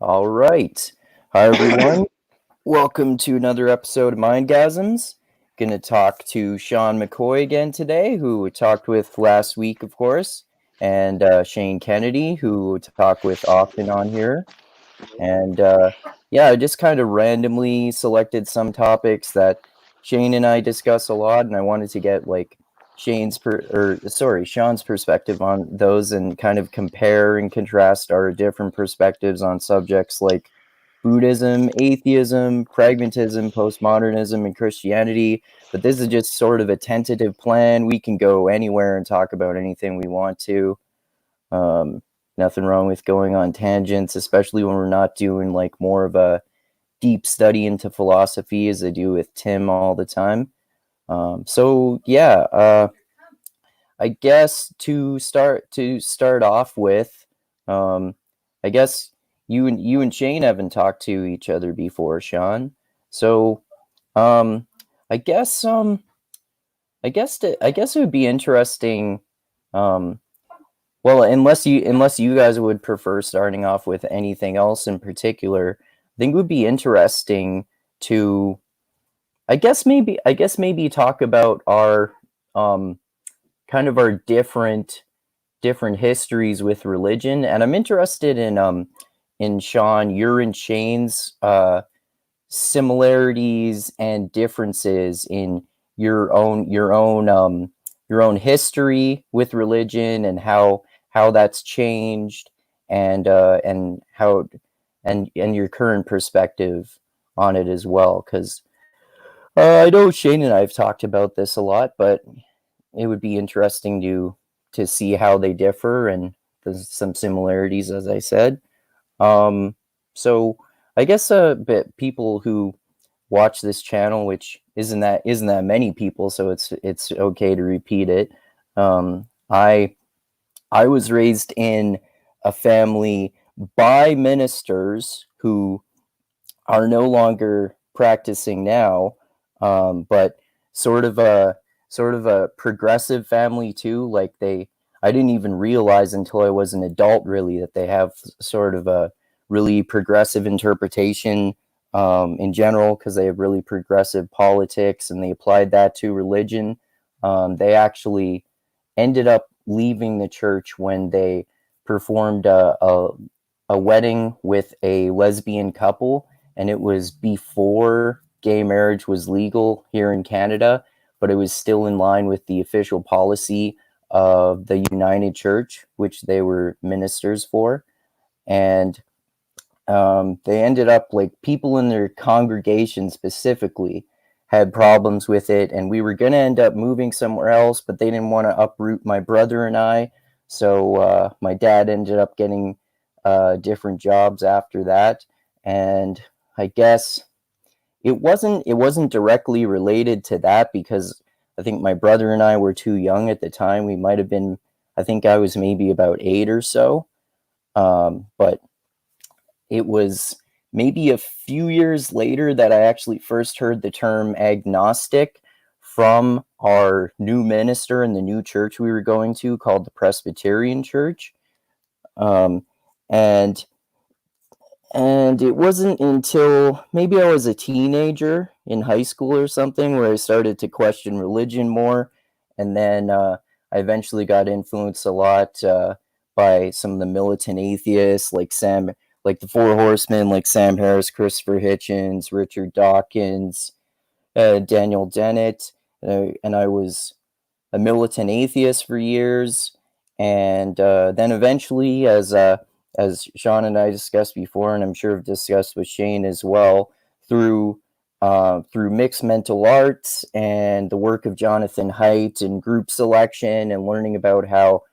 All right. Hi, everyone. Welcome to another episode of Mindgasms. Going to talk to Sean McCoy again today, who we talked with last week, of course, and Shane Kennedy, who we talk with often on here. And yeah, I just kind of randomly selected some topics that Shane and I discuss a lot, and I wanted to get like Sean's perspective on those and kind of compare and contrast our different perspectives on subjects like Buddhism, atheism, pragmatism, postmodernism, and Christianity. But this is just sort of a tentative plan. We can go anywhere and talk about anything we want to. Nothing wrong with going on tangents, especially when we're not doing like more of a deep study into philosophy as I do with Tim all the time. I guess to start off with, I guess you and Shane haven't talked to each other before, Sean. So um, I guess I guess it would be interesting. Um, well, unless you guys would prefer starting off with anything else in particular, I think it would be interesting to I guess maybe talk about our um kind of our different histories with religion. And I'm interested in Sean, your and Shane's similarities and differences in your own history with religion and how that's changed and how and your current perspective on it as well, because I know Shane and I have talked about this a lot, but it would be interesting to see how they differ, and there's some similarities, as I said. Um, so I guess bit people who watch this channel, which isn't that many people, so it's okay to repeat it. I was raised in a family by ministers who are no longer practicing now, but sort of a sort of a progressive family too. Like I didn't even realize until I was an adult really that they have sort of a really progressive interpretation in general, because they have really progressive politics and they applied that to religion. They actually ended up leaving the church when they performed a wedding with a lesbian couple, and it was before gay marriage was legal here in Canada, but it was still in line with the official policy of the United Church, which they were ministers for. And they ended up, like, people in their congregation specifically had problems with it, and we were going to end up moving somewhere else, but they didn't want to uproot my brother and I. So my dad ended up getting different jobs after that, and I guess it wasn't directly related to that, because I think my brother and I were too young at the time. We might have been, I think I was maybe about 8 or so. But it was maybe a few years later that I actually first heard the term agnostic from our new minister in the new church we were going to, called the Presbyterian Church. Um, and and it wasn't until maybe I was a teenager in high school or something where I started to question religion more. And then I eventually got influenced a lot by some of the militant atheists, like the Four Horsemen, like Sam Harris, Christopher Hitchens, Richard Dawkins, Daniel Dennett. And I was a militant atheist for years. And then eventually, as Sean and I discussed before, and I'm sure have discussed with Shane as well, through mixed mental arts and the work of Jonathan Haidt and group selection and learning about how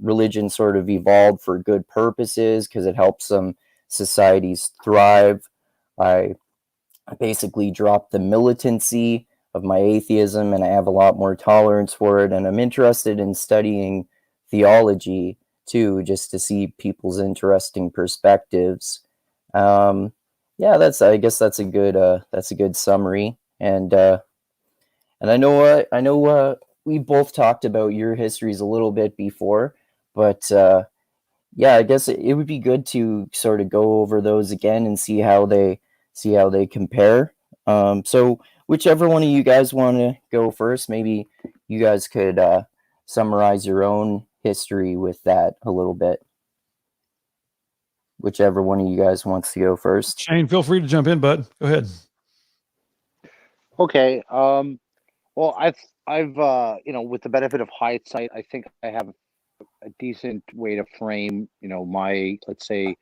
religion sort of evolved for good purposes because it helps some societies thrive. I basically dropped the militancy of my atheism, and I have a lot more tolerance for it. And I'm interested in studying theology too, just to see people's interesting perspectives. Um, yeah, I guess that's a good summary. And I know we both talked about your histories a little bit before, but yeah, I guess it would be good to sort of go over those again and see how they compare. So whichever one of you guys want to go first, maybe you guys could summarize your own history with that a little bit. Whichever one of you guys wants to go first. Shane, feel free to jump in, bud. Go ahead. Okay. Well, I've with the benefit of hindsight, I think I have a decent way to frame, my, let's say,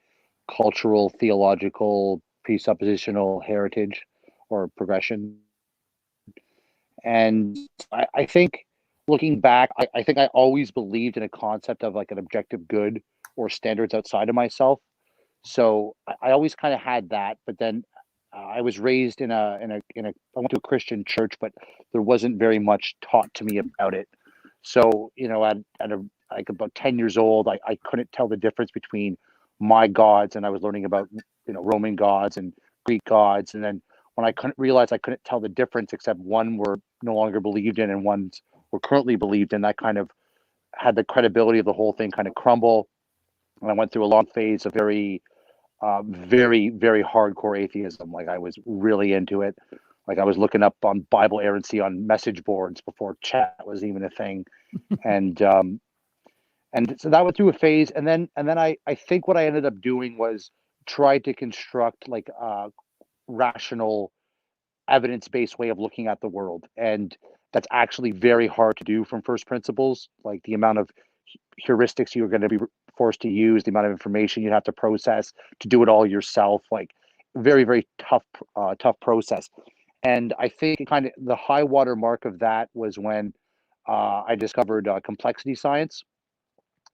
cultural, theological, presuppositional heritage or progression. And I think looking back, I think I always believed in a concept of like an objective good or standards outside of myself. So I always kind of had that, but then I was raised I went to a Christian church, but there wasn't very much taught to me about it. So like about 10 years old, I couldn't tell the difference between my gods, and I was learning about Roman gods and Greek gods, and then when I couldn't realize I couldn't tell the difference, except one were no longer believed in and ones were currently believed in, that kind of had the credibility of the whole thing kind of crumble. And I went through a long phase of very, very hardcore atheism. Like I was really into it. Like I was looking up on Bible errancy on message boards before chat was even a thing. And so that went through a phase. And then I think what I ended up doing was try to construct like a rational, evidence-based way of looking at the world. And that's actually very hard to do from first principles. Like the amount of heuristics you're going to be forced to use, the amount of information you'd have to process to do it all yourself, like very, very tough process. And I think kind of the high water mark of that was when I discovered complexity science.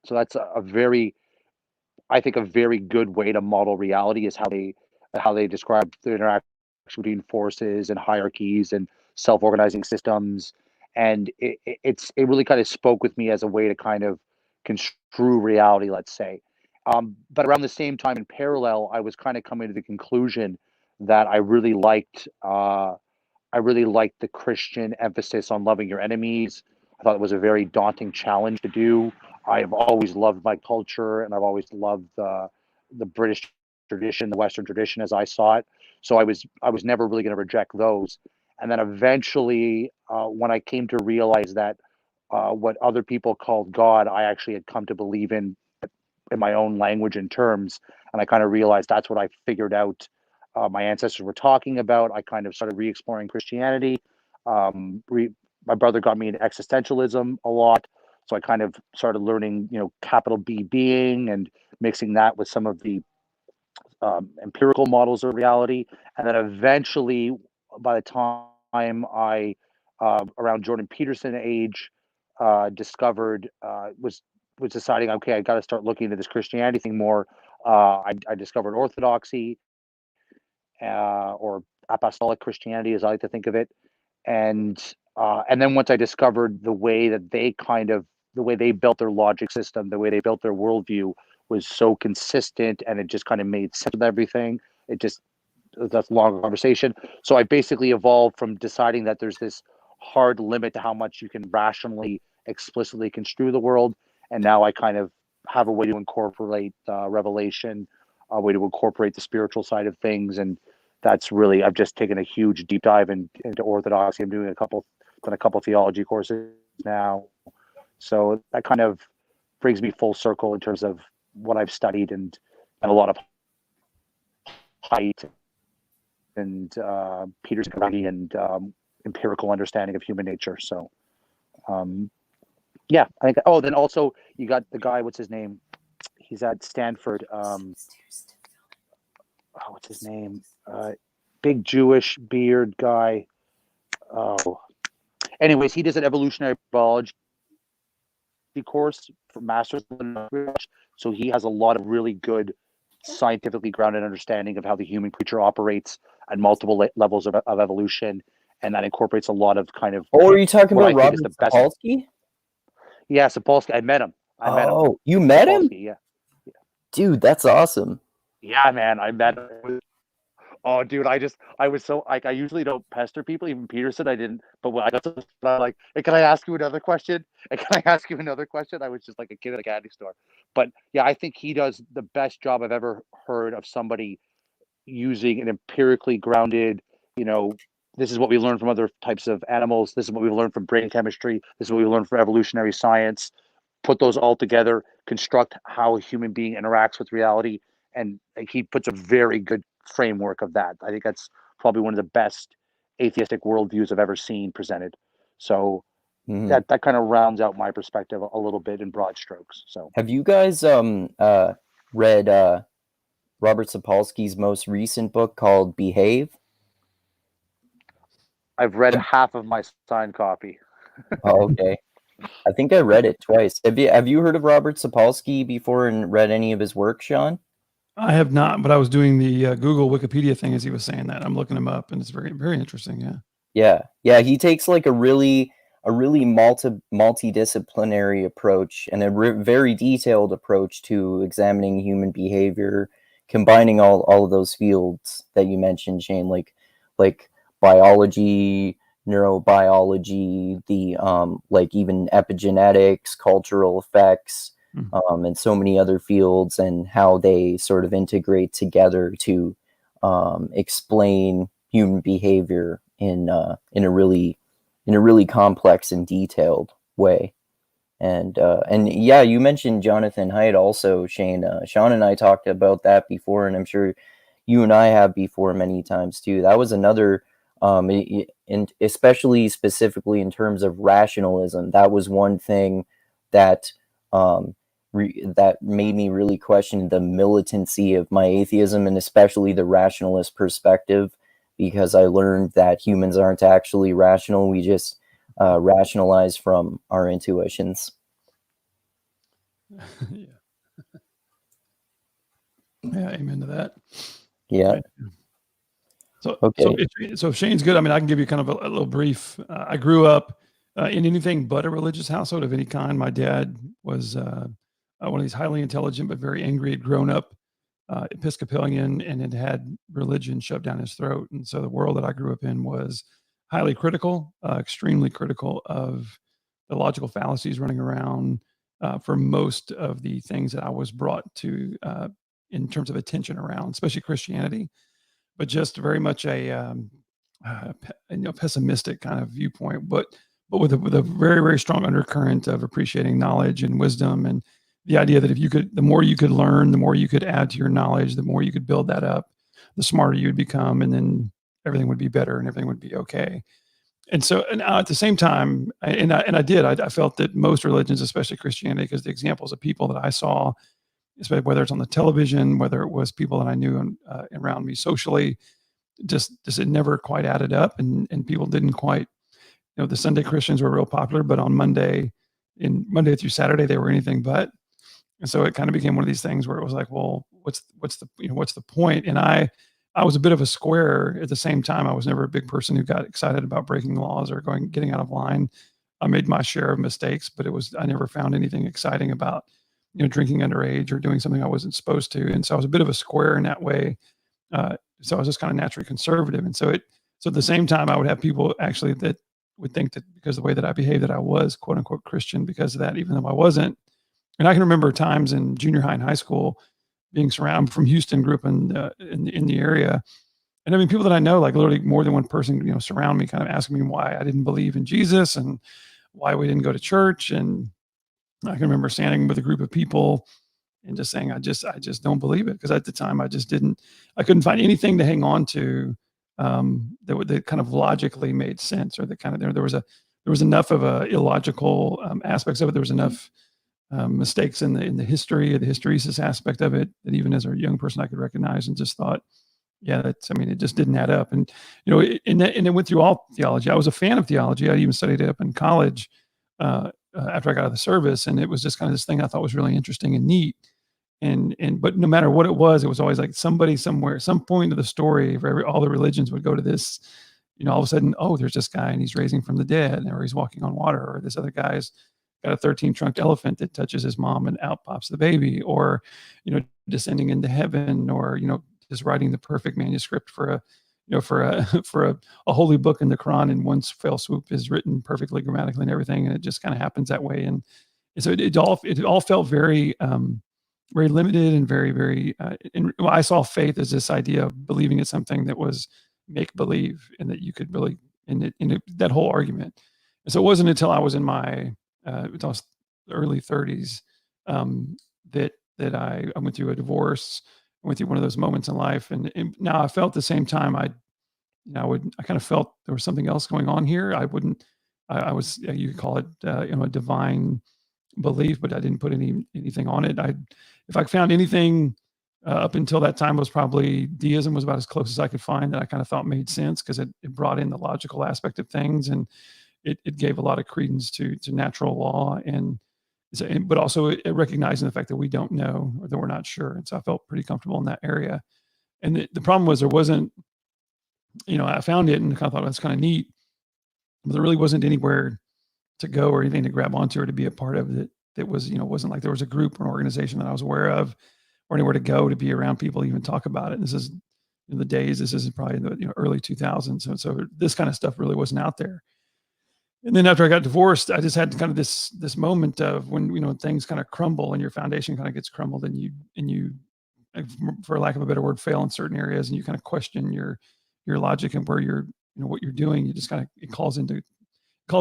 So that's a very, I think, a very good way to model reality is how they describe the interaction between forces and hierarchies and self-organizing systems. And it really kind of spoke with me as a way to kind of construe reality, let's say. But around the same time, in parallel, I was kind of coming to the conclusion that I really liked the Christian emphasis on loving your enemies. I thought it was a very daunting challenge to do. I've always loved my culture, and I've always loved the British tradition, the Western tradition as I saw it. So I was never really going to reject those. And then eventually, when I came to realize that what other people called God, I actually had come to believe in my own language and terms. And I kind of realized that's what I figured out my ancestors were talking about. I kind of started re-exploring Christianity. Um, re- my brother got me into existentialism a lot. So I kind of started learning, capital B being and mixing that with some of the empirical models of reality. And then eventually, by the time around Jordan Peterson age, discovered, was deciding, okay, I got to start looking into this Christianity thing more. I discovered Orthodoxy, or apostolic Christianity, as I like to think of it. And then once I discovered the way they built their logic system, the way they built their worldview was so consistent, and it just kind of made sense with everything. That's a long conversation. So I basically evolved from deciding that there's this hard limit to how much you can rationally, explicitly construe the world, and now I kind of have a way to incorporate revelation, a way to incorporate the spiritual side of things. And that's really, I've just taken a huge deep dive into orthodoxy. I'm doing done a couple theology courses now. So that kind of brings me full circle in terms of what I've studied, and a lot of height and Peterson and empirical understanding of human nature. So yeah, I think. Oh, then also you got the guy. What's his name? He's at Stanford. What's his name? Big Jewish beard guy. Oh, anyways, he does an evolutionary biology course for master's, so he has a lot of really good scientifically grounded understanding of how the human creature operates at multiple levels of evolution, and that incorporates a lot of kind of Oh, are you talking what about I think is Robert the best. Sapolsky? Yeah, Sapolsky. I met him. Oh, you met him? Yeah. Dude, that's awesome. Yeah, man, I met him. Oh, dude, I was so like, I usually don't pester people, even Peterson, I didn't, but when I got to, I'm like, hey, can I ask you another question? And can I ask you another question? I was just like a kid at a candy store. But yeah, I think he does the best job I've ever heard of somebody using an empirically grounded, you know, this is what we learn from other types of animals. This is what we learned from brain chemistry. This is what we learned from evolutionary science. Put those all together, construct how a human being interacts with reality, and he puts a very good framework of that. I think that's probably one of the best atheistic worldviews I've ever seen presented. So Mhm. that kind of rounds out my perspective a little bit in broad strokes. So Have you guys read Robert Sapolsky's most recent book called Behave? I've read Have- half of my signed copy. Oh, okay. I think I read it twice. Have you heard of Robert Sapolsky before and read any of his work, Sean? I have not, but I was doing the Google Wikipedia thing as he was saying that. I'm looking him up, and it's very, very interesting. Yeah. Yeah. He takes like a really multidisciplinary approach and a very detailed approach to examining human behavior, combining all of those fields that you mentioned, Shane, like biology, neurobiology, the like even epigenetics, cultural effects, Mm. and so many other fields, and how they sort of integrate together to explain human behavior in a really complex and detailed way. And yeah, you mentioned Jonathan Haidt also, Shane. Sean and I talked about that before, and I'm sure you and I have before many times too. That was another, and especially specifically in terms of rationalism, that was one thing that that made me really question the militancy of my atheism, and especially the rationalist perspective, because I learned that humans aren't actually rational. We just rationalize from our intuitions. Yeah. Yeah. Amen to that. Yeah. Right. So, Okay. if Shane's good, I mean, I can give you kind of a little brief. I grew up in anything but a religious household of any kind. My dad was one of these highly intelligent but very angry. Had grown up Episcopalian and had had religion shoved down his throat, and so the world that I grew up in was highly critical, extremely critical of the logical fallacies running around for most of the things that I was brought to in terms of attention around, especially Christianity, but just very much a pessimistic kind of viewpoint, but with a very very strong undercurrent of appreciating knowledge and wisdom, and the idea that if you could, the more you could learn, the more you could add to your knowledge, the more you could build that up, the smarter you would become, and then everything would be better and everything would be okay. And so, and at the same time, I felt that most religions, especially Christianity, because the examples of people that I saw, especially whether it's on the television, whether it was people that I knew around me socially, just it never quite added up, and people didn't quite, the Sunday Christians were real popular, but on Monday through Saturday they were anything but. And so it kind of became one of these things where it was like, well, what's the point? And I was a bit of a square. At the same time, I was never a big person who got excited about breaking laws or getting out of line. I made my share of mistakes, but I never found anything exciting about drinking underage or doing something I wasn't supposed to. And so I was a bit of a square in that way. So I was just kind of naturally conservative. And so at the same time, I would have people actually that would think that because of the way that I behaved, that I was quote unquote Christian because of that, even though I wasn't. And I can remember times in junior high and high school being surrounded. I'm from Houston, grew up in the area, and I mean people that I know, like literally more than one person, surround me, kind of asking me why I didn't believe in Jesus and why we didn't go to church. And I can remember standing with a group of people and just saying, I just don't believe it, because at the time I couldn't find anything to hang on to that kind of logically made sense, or that kind of there was enough of a illogical aspects of it. There was enough mistakes in the history, the hysteresis aspect of it, that even as a young person I could recognize, and just thought, yeah, I mean, it just didn't add up. And and it went through all theology. I was a fan of theology. I even studied it up in college after I got out of the service, and it was just kind of this thing I thought was really interesting and neat. And but no matter what it was always like somebody somewhere, at some point of the story, for all the religions would go to this. All of a sudden, oh, there's this guy and he's raising from the dead, or he's walking on water, or this other guy's got a 13-trunked elephant that touches his mom and out pops the baby, or descending into heaven, or just writing the perfect manuscript for a, for a holy book in the Quran in one fell swoop is written perfectly grammatically and everything, and it just kind of happens that way. And so it all felt very very limited and very and I saw faith as this idea of believing in something that was make believe, and that you could really that whole argument. And so it wasn't until I was in my early 30s that I went through a divorce. I went through one of those moments in life, and now I felt at the same time I kind of felt there was something else going on here. I was, you could call it a divine belief, but I didn't put anything on it. If I found anything up until that time, was probably deism was about as close as I could find that I kind of thought made sense, because it brought in the logical aspect of things, and it gave a lot of credence to natural law, but also recognizing the fact that we don't know, or that we're not sure. And so I felt pretty comfortable in that area. And the problem was there wasn't, I found it and kind of thought that's kind of neat, but there really wasn't anywhere to go or anything to grab onto or to be a part of it. That was, wasn't like there was a group or an organization that I was aware of, or anywhere to go to be around people, even talk about it. And this is in the days, this is probably in the early 2000s. So this kind of stuff really wasn't out there. And then after I got divorced, I just had kind of this moment of when, things kind of crumble and your foundation kind of gets crumbled, and you, for lack of a better word, fail in certain areas, and you kind of question your logic and where you're, what you're doing. You just kind of, it calls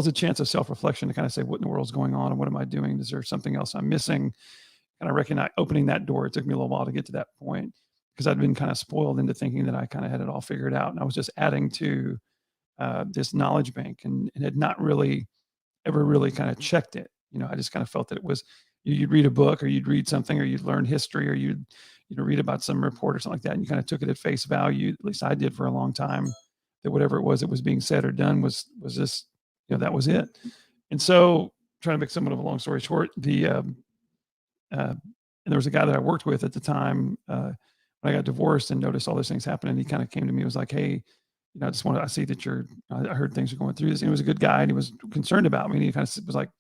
a chance of self-reflection to kind of say, what in the world's going on and what am I doing? Is there something else I'm missing? Kind of recognize opening that door. It took me a little while to get to that point, because I'd been kind of spoiled into thinking that I kind of had it all figured out, and I was just adding to this knowledge bank, and had not really ever really kind of checked it. I just kind of felt that it was, you'd read a book, or you'd read something, or you'd learn history, or you'd read about some report or something like that, and you kind of took it at face value. At least I did for a long time, that whatever it was that was being said or done was this, that was it. And so, trying to make somewhat of a long story short, and there was a guy that I worked with at the time when I got divorced and noticed all those things happen, and he kind of came to me and was like, hey, I see that I heard things are going through this. And he was a good guy, and he was concerned about me. And he kind of was like,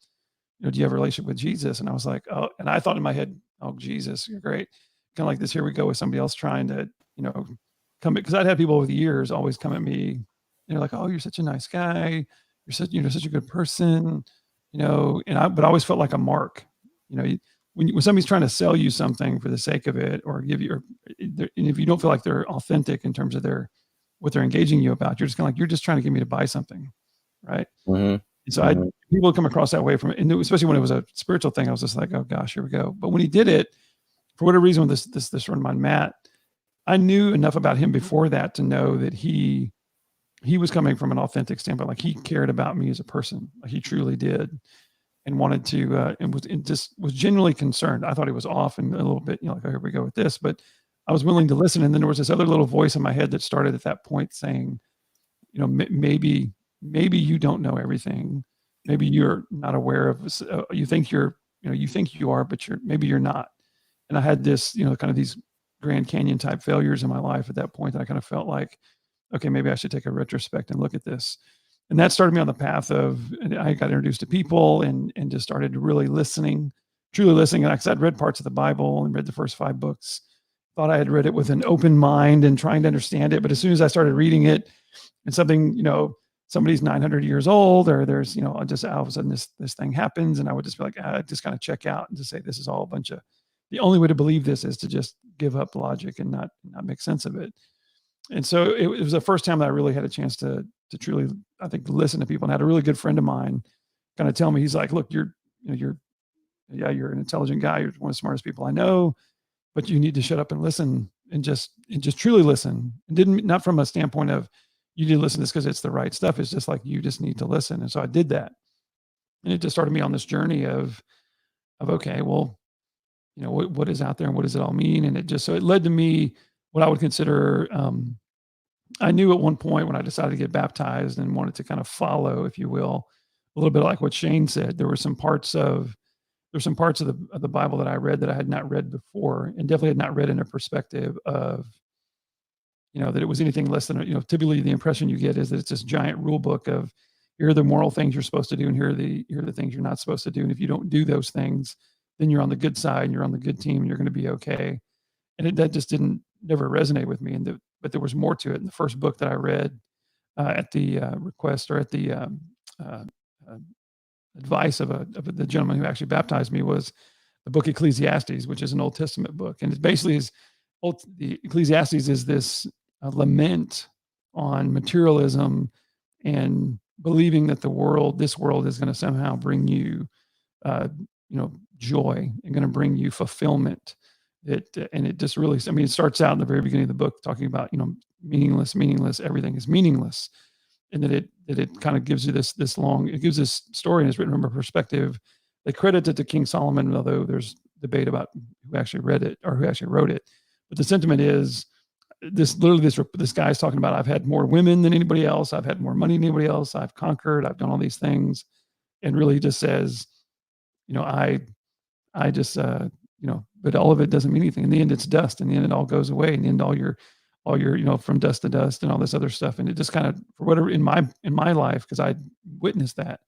do you have a relationship with Jesus? And I was like, oh, and I thought in my head, oh, Jesus, you're great. Kind of like this, here we go with somebody else trying to, come, because I'd had people over the years always come at me. They're like, oh, you're such a nice guy. You're such a good person, but I always felt like a mark, when somebody's trying to sell you something for the sake of it, or give you, and if you don't feel like they're authentic in terms of what they're engaging you about, you're just kind of like, you're just trying to get me to buy something. Right. Mm-hmm. And so people come across that way from it. And especially when it was a spiritual thing, I was just like, oh gosh, here we go. But when he did it, for whatever reason, with this friend of mine, Matt, I knew enough about him before that to know that he was coming from an authentic standpoint. Like, he cared about me as a person. Like, he truly did, and wanted to, and just was genuinely concerned. I thought he was off and a little bit, like, oh, here we go with this, but I was willing to listen. And then there was this other little voice in my head that started at that point saying, maybe you don't know everything. Maybe you're not aware of, you think you are, but maybe you're not. And I had this, kind of these Grand Canyon type failures in my life at that point, that I kind of felt like, okay, maybe I should take a retrospect and look at this. And that started me on the path of, I got introduced to people and just started really truly listening. And I'd read parts of the Bible and read the first 5 books, thought I had read it with an open mind and trying to understand it. But as soon as I started reading it, and something, somebody's 900 years old, or there's, just all of a sudden this thing happens, and I would just be like, I just kind of check out and just say, this is all a bunch of, the only way to believe this is to just give up logic and not make sense of it. And so it was the first time that I really had a chance to truly, I think, listen to people. And I had a really good friend of mine kind of tell me, he's like, look, you're an intelligent guy. You're one of the smartest people I know, but you need to shut up and listen, and just truly listen. And not from a standpoint of, you need to listen to this because it's the right stuff. It's just like, you just need to listen. And so I did that. And it just started me on this journey of okay, well, what is out there and what does it all mean? And it led to me what I would consider, I knew at one point when I decided to get baptized and wanted to kind of follow, if you will, a little bit like what Shane said, there were some parts of the Bible that I read that I had not read before, and definitely had not read in a perspective of, that it was anything less than, typically the impression you get is that it's this giant rule book of, here are the moral things you're supposed to do, and here are the things you're not supposed to do. And if you don't do those things, then you're on the good side and you're on the good team and you're going to be okay. And that just didn't never resonated with me. But there was more to it. And the first book that I read at the request, or at the uh, advice of the gentleman who actually baptized me, was the book Ecclesiastes, which is an Old Testament book. And it basically is, the Ecclesiastes is this lament on materialism and believing that this world is going to somehow bring you, joy, and going to bring you fulfillment. And it just really, I mean, it starts out in the very beginning of the book talking about, meaningless, everything is meaningless. And that it kind of gives you it gives this story, and it's written from a perspective. They credit it to King Solomon, although there's debate about who actually read it or who actually wrote it. But the sentiment is this guy's talking about, I've had more women than anybody else. I've had more money than anybody else. I've conquered. I've done all these things. And really just says, I just, but all of it doesn't mean anything. In the end, it's dust. In the end, it all goes away. In the end, all your, from dust to dust and all this other stuff. And it just kind of, for whatever, in my life, because I witnessed that,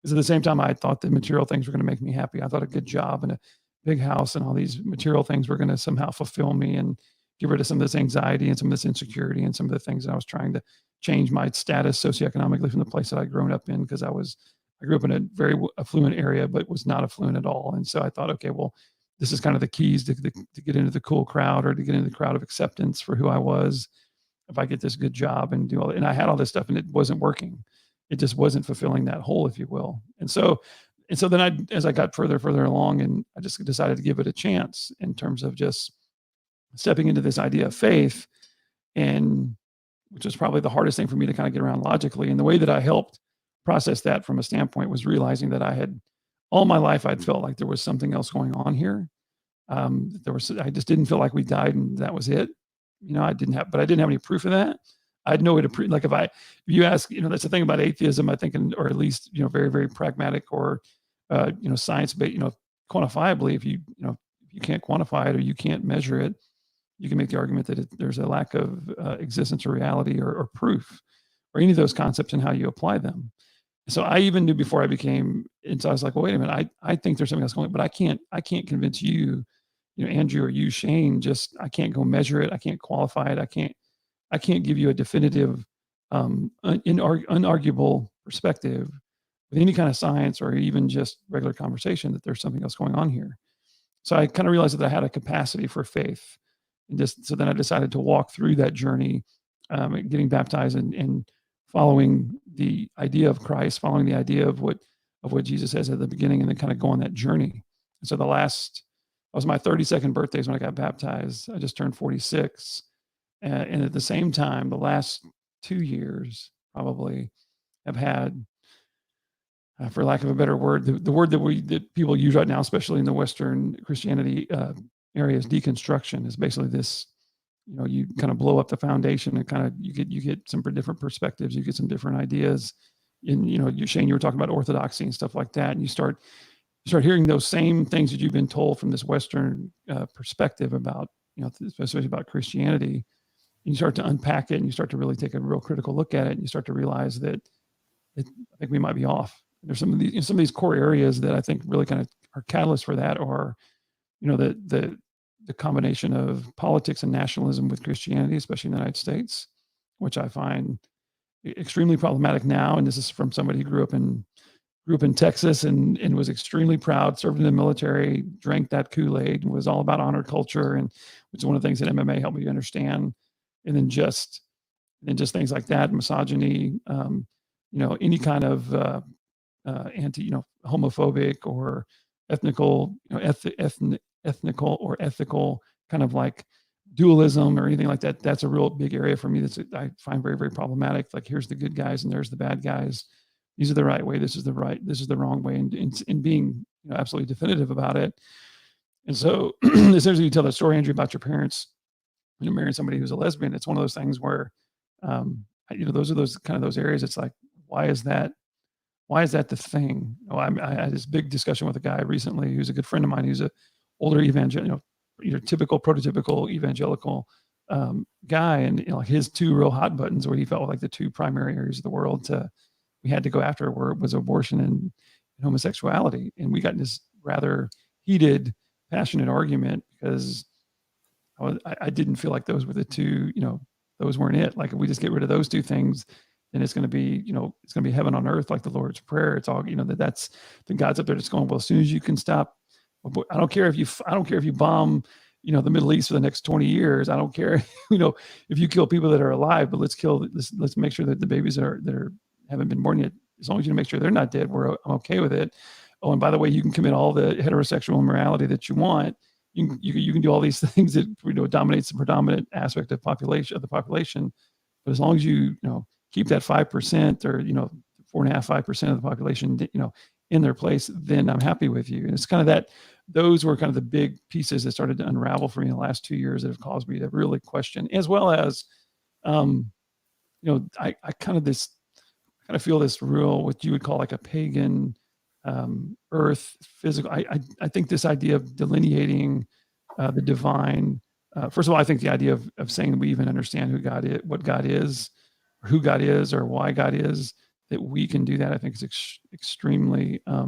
because at the same time, I thought the material things were going to make me happy. I thought a good job and a big house and all these material things were going to somehow fulfill me and get rid of some of this anxiety and some of this insecurity and some of the things that I was trying to change my status socioeconomically from the place that I'd grown up in, because I grew up in a very affluent area, but was not affluent at all. And so I thought, okay, well, this is kind of the keys to get into the cool crowd, or to get into the crowd of acceptance for who I was. If I get this good job and do all that. And I had all this stuff and it wasn't working. It just wasn't fulfilling that hole, if you will. And so then as I got further along, and I just decided to give it a chance in terms of just stepping into this idea of faith, and which was probably the hardest thing for me to kind of get around logically. And the way that I helped process that from a standpoint was realizing that all my life, I'd felt like there was something else going on here. I just didn't feel like we died and that was it. I didn't have any proof of that. I had no way to prove, like if you ask, that's the thing about atheism, I think, or at least, very, very pragmatic, or, science-based, quantifiably, if you can't quantify it or you can't measure it, you can make the argument that there's a lack of existence or reality or proof, or any of those concepts and how you apply them. So I even knew before I became, and so I was like, well, wait a minute, I think there's something else going on, but I can't convince you, Andrew, or you, Shane, I can't go measure it. I can't qualify it. I can't give you a definitive, unarguable perspective with any kind of science or even just regular conversation that there's something else going on here. So I kind of realized that I had a capacity for faith. And so then I decided to walk through that journey, getting baptized and following the idea of Christ, following the idea of what Jesus says at the beginning, and then kind of go on that journey. And so that was my 32nd birthday when I got baptized. I just turned 46. And at the same time, the last 2 years probably have had, for lack of a better word, the word that people use right now, especially in the Western Christianity area, is deconstruction. Is basically this, you kind of blow up the foundation and kind of you get some different perspectives, you get some different ideas. And Shane, you were talking about orthodoxy and stuff like that, and you start hearing those same things that you've been told from this Western perspective about, especially about Christianity. And you start to unpack it, and you start to really take a real critical look at it, and you start to realize that I think we might be off. There's some of these core areas that I think really kind of are catalysts for that, or the combination of politics and nationalism with Christianity, especially in the United States, which I find extremely problematic now. And this is from somebody who grew up in Texas and was extremely proud, served in the military, drank that Kool-Aid, and was all about honor culture, and which is one of the things that MMA helped me understand. And then just things like that, misogyny, any kind of homophobic or ethnical or ethical kind of like dualism or anything like that. That's a real big area for me that I find very, very problematic. Like, here's the good guys and there's the bad guys. These are the right way. This is the wrong way. And being absolutely definitive about it. And so essentially you tell the story, Andrew, about your parents when you're marrying somebody who's a lesbian. It's one of those things where, those are those areas. It's like, why is that the thing? I had this big discussion with a guy recently who's a good friend of mine, who's a older evangelical, typical prototypical evangelical guy, and his two real hot buttons, where he felt like the two primary areas of the world we had to go after was abortion and homosexuality. And we got in this rather heated, passionate argument because I didn't feel like those were the two, those weren't it. Like if we just get rid of those two things, then it's going to be, it's going to be heaven on earth, like the Lord's Prayer. It's all, that's the God's up there just going, well, as soon as you can stop, I don't care if you bomb, the Middle East for the next 20 years. I don't care, if you kill people that are alive, but let's make sure that the babies that haven't been born yet, as long as you make sure they're not dead, I'm okay with it. Oh, and by the way, you can commit all the heterosexual immorality that you want. You can do all these things that dominates the predominant aspect of the population. But as long as you keep that 5% or 4.5-5% of the population in their place, then I'm happy with you. And it's kind of that. Those were kind of the big pieces that started to unravel for me in the last 2 years that have caused me to really question, as well as, I kind of feel this real, what you would call like a pagan earth physical. I think this idea of delineating the divine. First of all, I think the idea of saying that we even understand who God is, what God is, or who God is, or why God is, that we can do that. I think it's extremely. I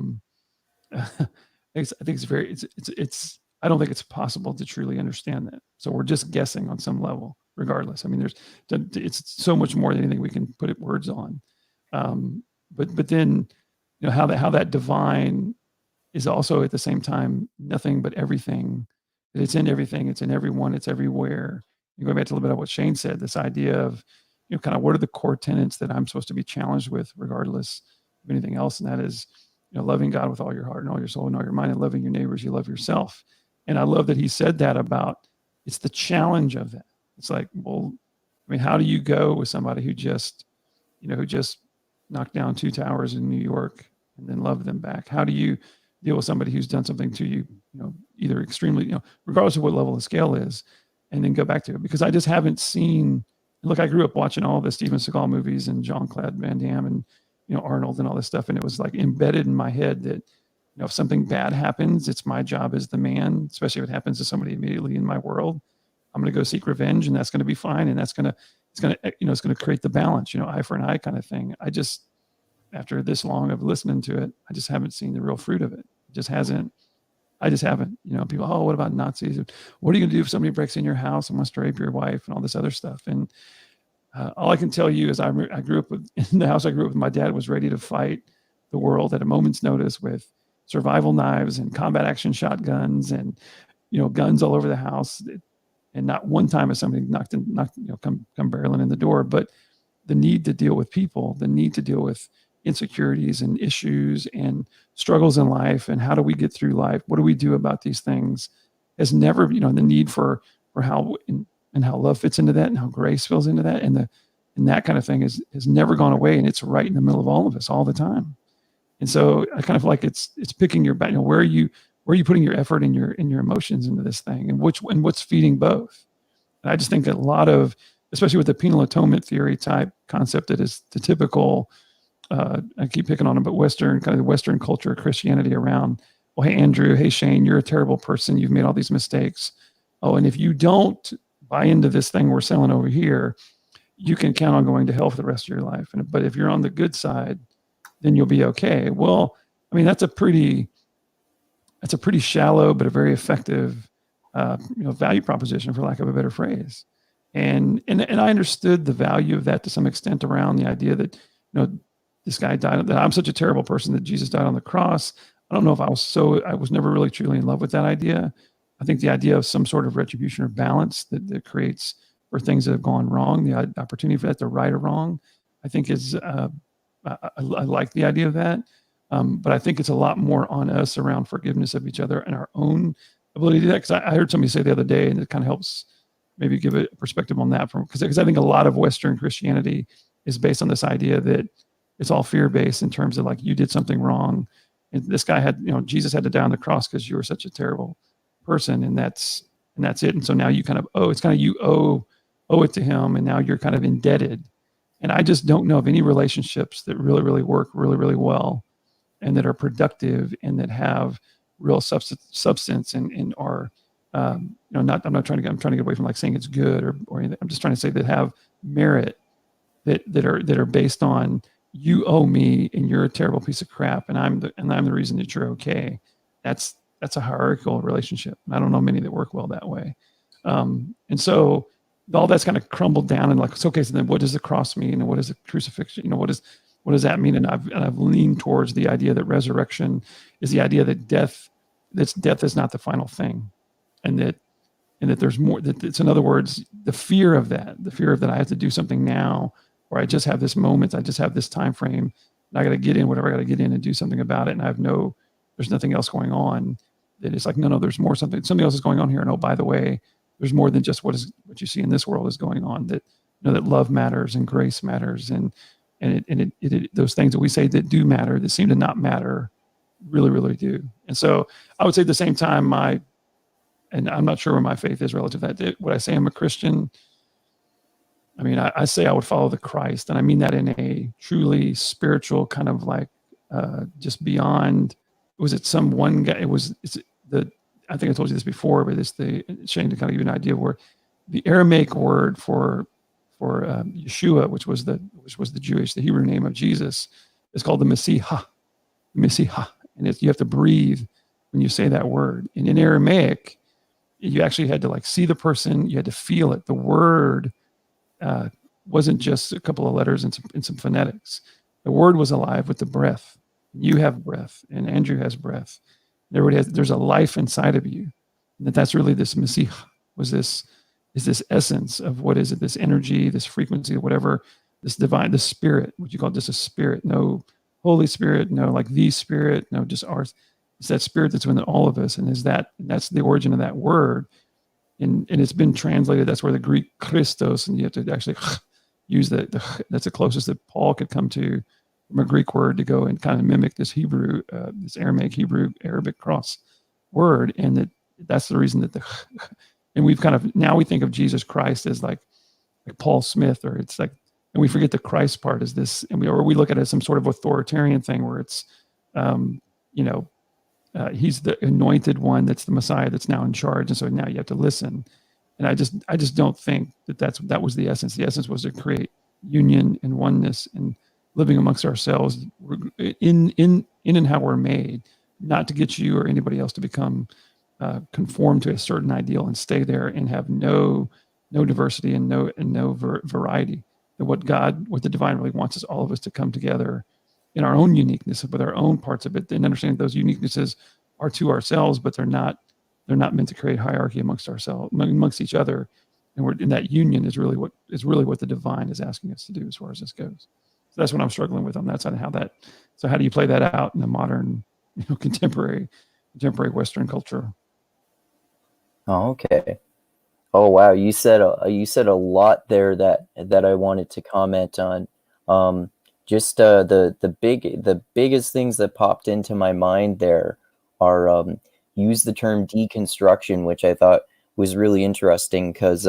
think it's very. It's. I don't think it's possible to truly understand that. So we're just guessing on some level, regardless. I mean, it's so much more than anything we can put words on. But then, how that divine is also at the same time nothing but everything. That it's in everything, it's in everyone, it's everywhere. You go back to a little bit of what Shane said, this idea of, kind of what are the core tenets that I'm supposed to be challenged with, regardless of anything else, and that is, loving God with all your heart and all your soul and all your mind, and loving your neighbors, you love yourself. And I love that he said that about, it's the challenge of that. It's like, well, I mean, how do you go with somebody who just knocked down 2 towers in New York and then love them back? How do you deal with somebody who's done something to you, either extremely, regardless of what level the scale is, and then go back to it? Because I just haven't seen, look, I grew up watching all the Steven Seagal movies and Jean-Claude Van Damme and, Arnold and all this stuff. And it was like embedded in my head that, if something bad happens, it's my job as the man, especially if it happens to somebody immediately in my world, I'm going to go seek revenge, and that's going to be fine. And it's going to create the balance, eye for an eye kind of thing. I just, after this long of listening to it, I just haven't seen the real fruit of it. I just haven't, people, oh, what about Nazis? What are you going to do if somebody breaks in your house and wants to rape your wife and all this other stuff? And all I can tell you is I grew up in the house I grew up with. My dad was ready to fight the world at a moment's notice with survival knives and combat action shotguns and, guns all over the house. And not one time has somebody come barreling in the door, but the need to deal with people, the need to deal with insecurities and issues and struggles in life, and how do we get through life? What do we do about these things? Has never, the need for how and how love fits into that, and how grace fills into that, and that kind of thing has never gone away, and it's right in the middle of all of us all the time. And so I kind of feel like it's picking your back. Where are you putting your effort and your emotions into this thing, and what's feeding both? And I just think that a lot of, especially with the penal atonement theory type concept, that is the typical. I keep picking on them, but Western culture, Christianity around, well, hey, Andrew, hey, Shane, you're a terrible person. You've made all these mistakes. Oh, and if you don't buy into this thing we're selling over here, you can count on going to hell for the rest of your life. But if you're on the good side, then you'll be okay. Well, I mean, that's a pretty shallow, but a very effective, value proposition, for lack of a better phrase. And I understood the value of that to some extent around the idea that, this guy died, that I'm such a terrible person that Jesus died on the cross. I don't know if I was never really truly in love with that idea. I think the idea of some sort of retribution or balance that creates for things that have gone wrong, the opportunity for that to right or wrong, I think is, I like the idea of that. But I think it's a lot more on us around forgiveness of each other and our own ability to do that. Because I heard somebody say the other day, and it kind of helps maybe give a perspective on that, because I think a lot of Western Christianity is based on this idea that it's all fear-based in terms of, like, you did something wrong, and this guy had, Jesus had to die on the cross because you were such a terrible person, and that's it. And so now you kind of you owe it to him, and now you're kind of indebted. And I just don't know of any relationships that really, really work really, really well, and that are productive, and that have real substance and are, I'm trying to get away from like saying it's good or anything. I'm just trying to say that have merit, that are based on, you owe me and you're a terrible piece of crap, and I'm the reason that you're okay. That's a hierarchical relationship. And I don't know many that work well that way. And so all that's kind of crumbled down and like, it's okay. So then what does the cross mean? And what is the crucifixion? You know, what does that mean? And I've leaned towards the idea that resurrection is the idea that death is not the final thing. And that there's more, that it's, in other words, the fear of that I have to do something now, or I just have this moment, I just have this time frame, and I got to get in whatever I got to get in and do something about it. And there's nothing else going on. That it's like, no, there's more, something else is going on here. And oh, by the way, there's more than just what you see in this world is going on. That, you know, that love matters and grace matters, and those things that we say that do matter, that seem to not matter, really, really do. And so I would say at the same time, and I'm not sure where my faith is relative to that. Would I say I'm a Christian? I mean, I say I would follow the Christ, and I mean that in a truly spiritual kind of like, just beyond. Was it some one guy? I think I told you this before, but Shane, to kind of give you an idea of where the Aramaic word for Yeshua, which was the Hebrew name of Jesus, is called the Messiah, and you have to breathe when you say that word. And in Aramaic, you actually had to like see the person, you had to feel it. The word wasn't just a couple of letters and some phonetics. The word was alive with the breath. You have breath, and Andrew has breath. There's a life inside of you. And that's really this Messiah, is this essence of what is it, this energy, this frequency, whatever, this divine, this spirit, what you call just a spirit, no Holy Spirit, no like the Spirit, no just ours. It's that spirit that's within all of us. And that's the origin of that word. And it's been translated. That's where the Greek Christos, and you have to actually use that's the closest that Paul could come to from a Greek word to go and kind of mimic this Hebrew, this Aramaic Hebrew Arabic cross word. And that's the reason that and we've kind of, now we think of Jesus Christ as like Paul Smith, or it's like, and we forget the Christ part is this, and we look at it as some sort of authoritarian thing where it's, he's the anointed one, that's the Messiah that's now in charge, and so now you have to listen. And I just don't think that was the essence. The essence was to create union and oneness and living amongst ourselves in how we're made, not to get you or anybody else to become conform to a certain ideal and stay there and have no diversity and no variety. That what the divine really wants is all of us to come together in our own uniqueness, with our own parts of it, and understand those uniquenesses are to ourselves, but they're not meant to create hierarchy amongst each other. And in that union is really what the divine is asking us to do as far as this goes. So that's what I'm struggling with on that side of so how do you play that out in a modern, contemporary Western culture? Oh, okay. Oh wow, you said a lot there that I wanted to comment on. Just the biggest things that popped into my mind there are use the term deconstruction, which I thought was really interesting because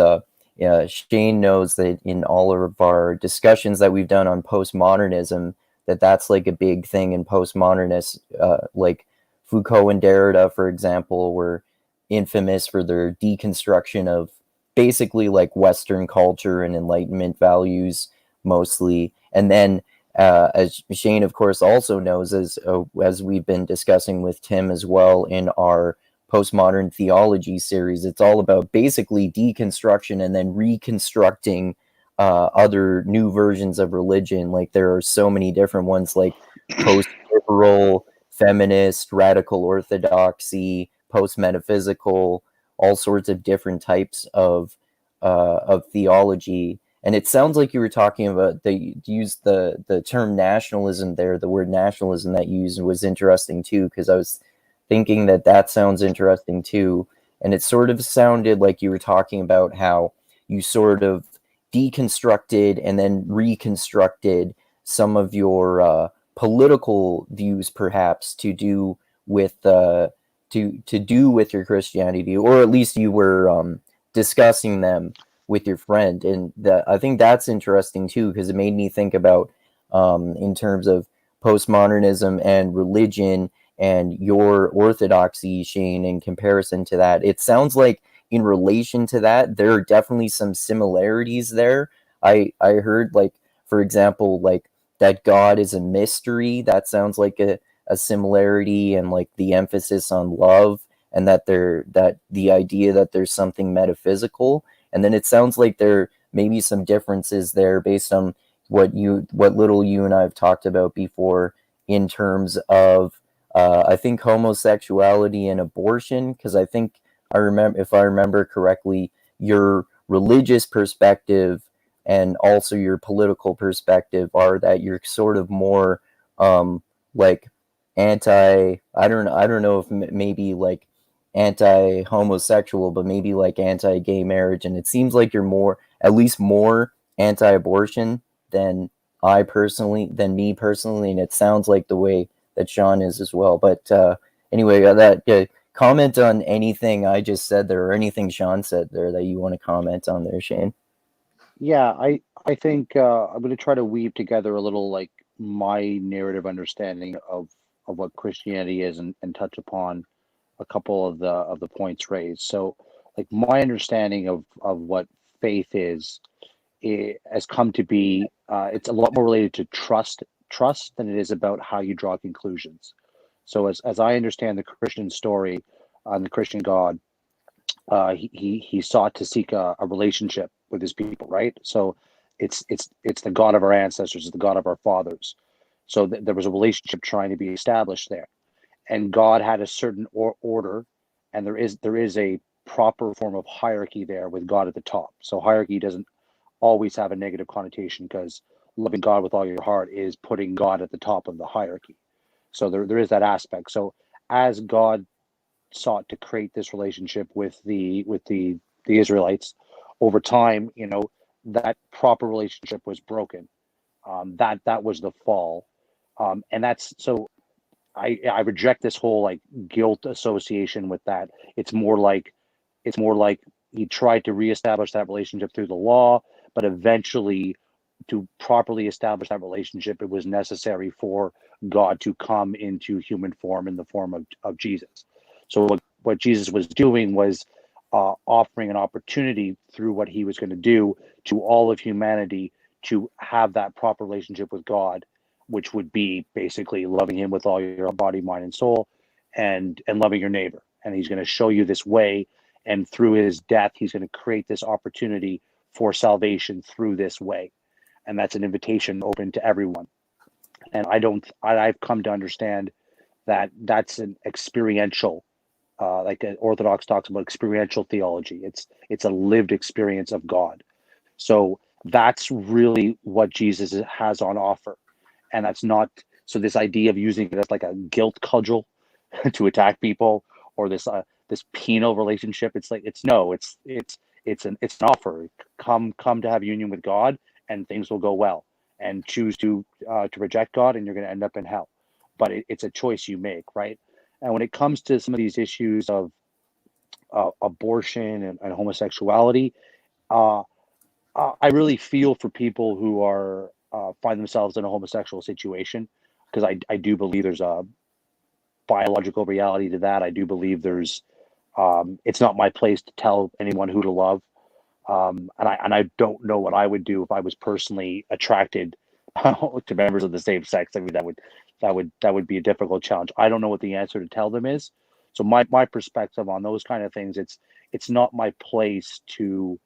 Shane knows that in all of our discussions that we've done on postmodernism, that's like a big thing in postmodernists, like Foucault and Derrida, for example, were infamous for their deconstruction of basically like Western culture and Enlightenment values mostly. And then as Shane, of course, also knows, as we've been discussing with Tim as well in our postmodern theology series, it's all about basically deconstruction and then reconstructing other new versions of religion. Like there are so many different ones, like post-liberal, feminist, radical orthodoxy, post-metaphysical, all sorts of different types of theology. And it sounds like you were talking about the term nationalism there. The word nationalism that you used was interesting too, because I was thinking that sounds interesting too. And it sort of sounded like you were talking about how you sort of deconstructed and then reconstructed some of your political views, perhaps to do with your Christianity, or at least you were discussing them with your friend. And I think that's interesting too, because it made me think about in terms of postmodernism and religion and your orthodoxy, Shane, in comparison to that. It sounds like in relation to that, there are definitely some similarities there. I heard, like, for example, like that God is a mystery. That sounds like a similarity, and like the emphasis on love and that the idea that there's something metaphysical. And then it sounds like there may be some differences there based on what little you and I have talked about before in terms of I think homosexuality and abortion, because I think if I remember correctly, your religious perspective and also your political perspective are that you're sort of more like I don't know if maybe like anti-homosexual, but maybe like anti-gay marriage. And it seems like you're at least more anti-abortion than me personally, and it sounds like the way that Sean is as well. But anyway, comment on anything I just said there, or anything Sean said there that you want to comment on there, Shane. Yeah, I think I'm going to try to weave together a little like my narrative understanding of what Christianity is, and touch upon a couple of the points raised. So, like, my understanding of what faith is, it has come to be it's a lot more related to trust than it is about how you draw conclusions. So as I understand the Christian story on the Christian God, he sought to seek a relationship with his people, right? So it's the God of our ancestors, it's the God of our fathers. So there was a relationship trying to be established there, and God had a certain order, and there is a proper form of hierarchy there with God at the top. So hierarchy doesn't always have a negative connotation, because loving God with all your heart is putting God at the top of the hierarchy. So there is that aspect. So as God sought to create this relationship with the Israelites, over time, that proper relationship was broken. That was the fall, and that's so. I reject this whole like guilt association with that. It's more like he tried to reestablish that relationship through the law, but eventually, to properly establish that relationship, it was necessary for God to come into human form in the form of Jesus. So what Jesus was doing was offering an opportunity through what he was going to do to all of humanity to have that proper relationship with God, which would be basically loving him with all your body, mind, and soul, and loving your neighbor. And he's going to show you this way, and through his death, he's going to create this opportunity for salvation through this way. And that's an invitation open to everyone. And I've come to understand that that's an experiential, like Orthodox talks about experiential theology. It's a lived experience of God. So that's really what Jesus has on offer. And that's not, so this idea of using it as like a guilt cudgel to attack people, or this penal relationship, it's an offer. Come to have union with God, and things will go well. And choose to reject God, and you're going to end up in hell. But it's a choice you make, right? And when it comes to some of these issues of abortion and homosexuality, uh, I really feel for people who are find themselves in a homosexual situation, because I do believe there's a biological reality to that. I do believe there's it's not my place to tell anyone who to love, and I don't know what I would do if I was personally attracted to members of the same sex. I mean, that would be a difficult challenge. I don't know what the answer to tell them is. So my perspective on those kind of things, it's not my place to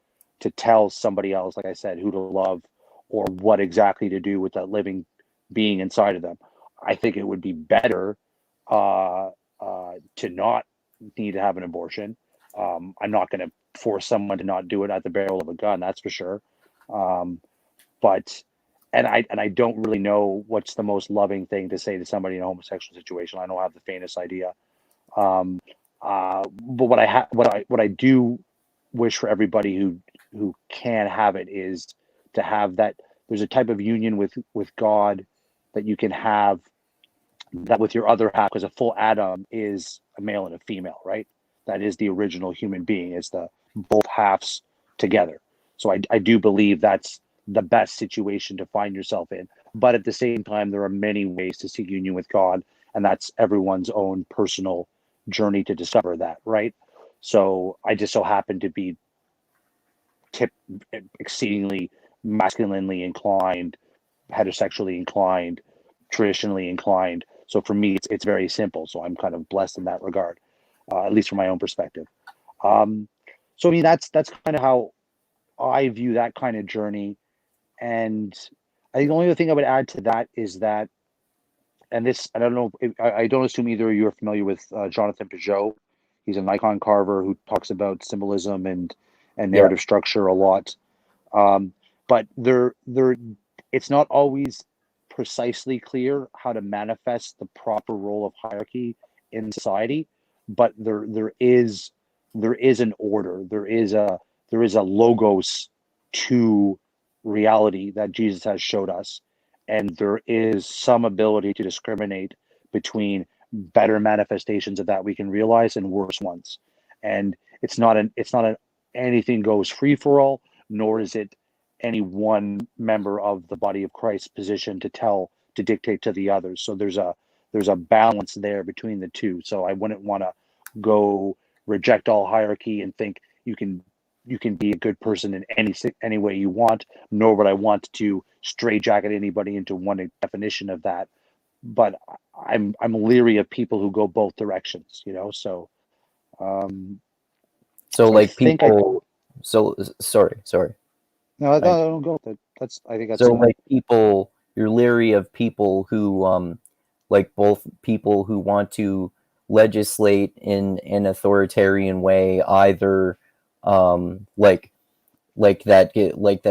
tell somebody else, like I said, who to love or what exactly to do with that living being inside of them. I think it would be better to not need to have an abortion. I'm not going to force someone to not do it at the barrel of a gun, that's for sure. But I don't really know what's the most loving thing to say to somebody in a homosexual situation. I don't have the faintest idea. But what I do wish for everybody who can have it is to have that. There's a type of union with God that you can have, that with your other half, because a full Adam is a male and a female, right? That is the original human being. It's the both halves together. So I do believe that's the best situation to find yourself in. But at the same time, there are many ways to seek union with God, and that's everyone's own personal journey to discover that, right? So I just so happen to be exceedingly masculinely inclined, heterosexually inclined, traditionally inclined. So for me, it's very simple. So I'm kind of blessed in that regard. at least from my own perspective. So I mean, that's kind of how I view that kind of journey. And I think the only other thing I would add to that is that, and this, I don't know, I don't assume either of you are familiar with Jonathan Peugeot. He's an icon carver who talks about symbolism and Yeah. narrative structure a lot. But it's not always precisely clear how to manifest the proper role of hierarchy in society. But there is an order. There is a logos to reality that Jesus has showed us, and there is some ability to discriminate between better manifestations of that we can realize and worse ones. And it's not an anything goes free for all, nor is it any one member of the body of Christ's position to dictate to the others. So there's a balance there between the two. So I wouldn't want to go reject all hierarchy and think you can be a good person in any way you want, nor would I want to straitjacket anybody into one definition of that. But I'm leery of people who go both directions, So So I like think people, so sorry. no, I, don't go. That's I think that's so like people, you're leery of people who, like both people who want to legislate in an authoritarian way, either, like that like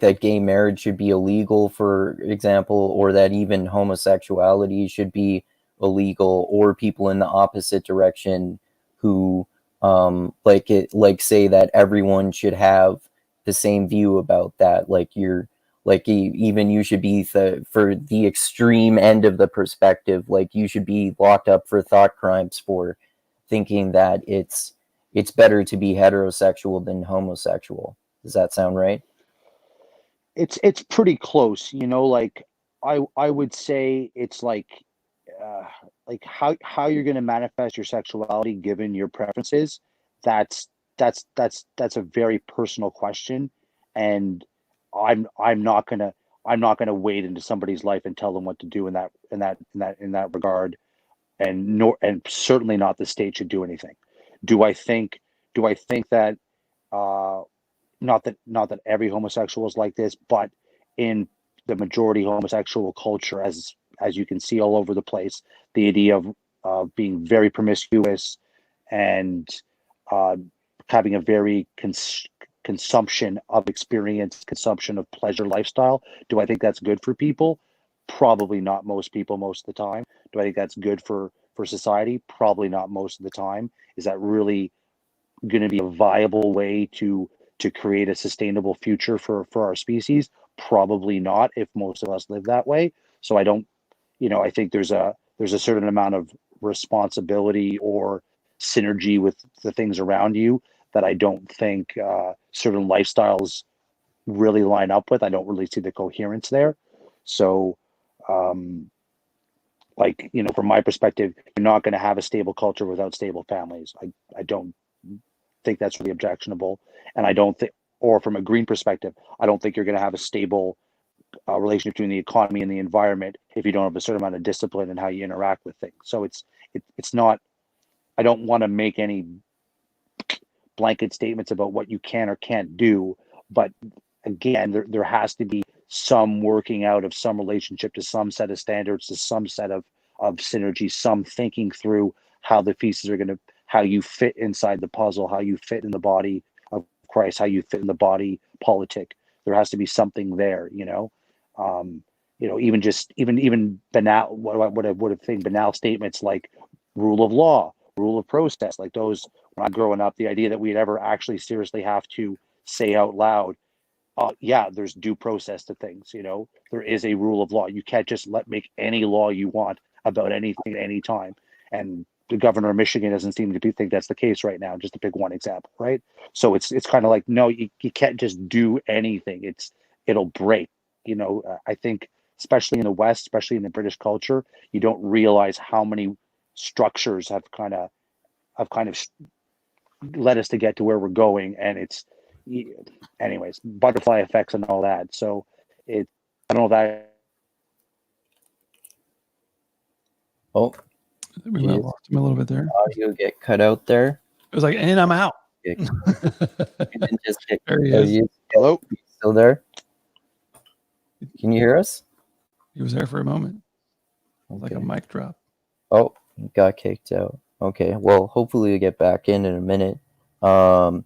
that gay marriage should be illegal, for example, or that even homosexuality should be illegal, or people in the opposite direction who like say that everyone should have the same view about that, like even you should be for the extreme end of the perspective, like you should be locked up for thought crimes for thinking that it's better to be heterosexual than homosexual. Does that sound right? it's pretty close, like I would say it's uh how you're going to manifest your sexuality given your preferences. That's that's a very personal question, and I'm not going to wade into somebody's life and tell them what to do in that regard, and certainly not the state should do anything. Do I think that uh not that every homosexual is like this, but in the majority homosexual culture, as you can see all over the place, the idea of being very promiscuous and uh, having a very consumption of experience, consumption of pleasure lifestyle. Do I think that's good for people? Probably not most people most of the time. Do I think that's good for society? Probably not most of the time. Is that really going to be a viable way to create a sustainable future for our species? Probably not, if most of us live that way. So I don't, I think there's a certain amount of responsibility or synergy with the things around you that I don't think certain lifestyles really line up with. I don't really see the coherence there. So from my perspective, you're not going to have a stable culture without stable families. I don't think that's really objectionable. And I don't think, or from a green perspective, I don't think you're going to have a stable relationship between the economy and the environment if you don't have a certain amount of discipline in how you interact with things. So it's not, I don't want to make any blanket statements about what you can or can't do. But again, there has to be some working out of some relationship to some set of standards, to some set of synergy, some thinking through how the pieces are going to, how you fit inside the puzzle, how you fit in the body of Christ, how you fit in the body politic. There has to be something there, even banal, what I would have think banal statements like rule of law, rule of process, like those when I'm growing up, the idea that we'd ever actually seriously have to say out loud, yeah, there's due process to things, there is a rule of law. You can't just make any law you want about anything at any time. And the governor of Michigan doesn't seem to think that's the case right now, just to pick one example, right? So it's kind of like, no, you can't just do anything. It'll break, I think, especially in the West, especially in the British culture, you don't realize how many structures have kind of led us to get to where we're going. And it's, anyways, butterfly effects and all that. So I don't know if that. Oh, We might have lost him a little bit there. Audio get cut out there. It was like, and I'm out. And then just hit, There he is. Hello? Still there? Can you hear us? He was there for a moment. Okay. Like a mic drop. Oh, he got kicked out. Okay, well, hopefully we get back in a minute. Well,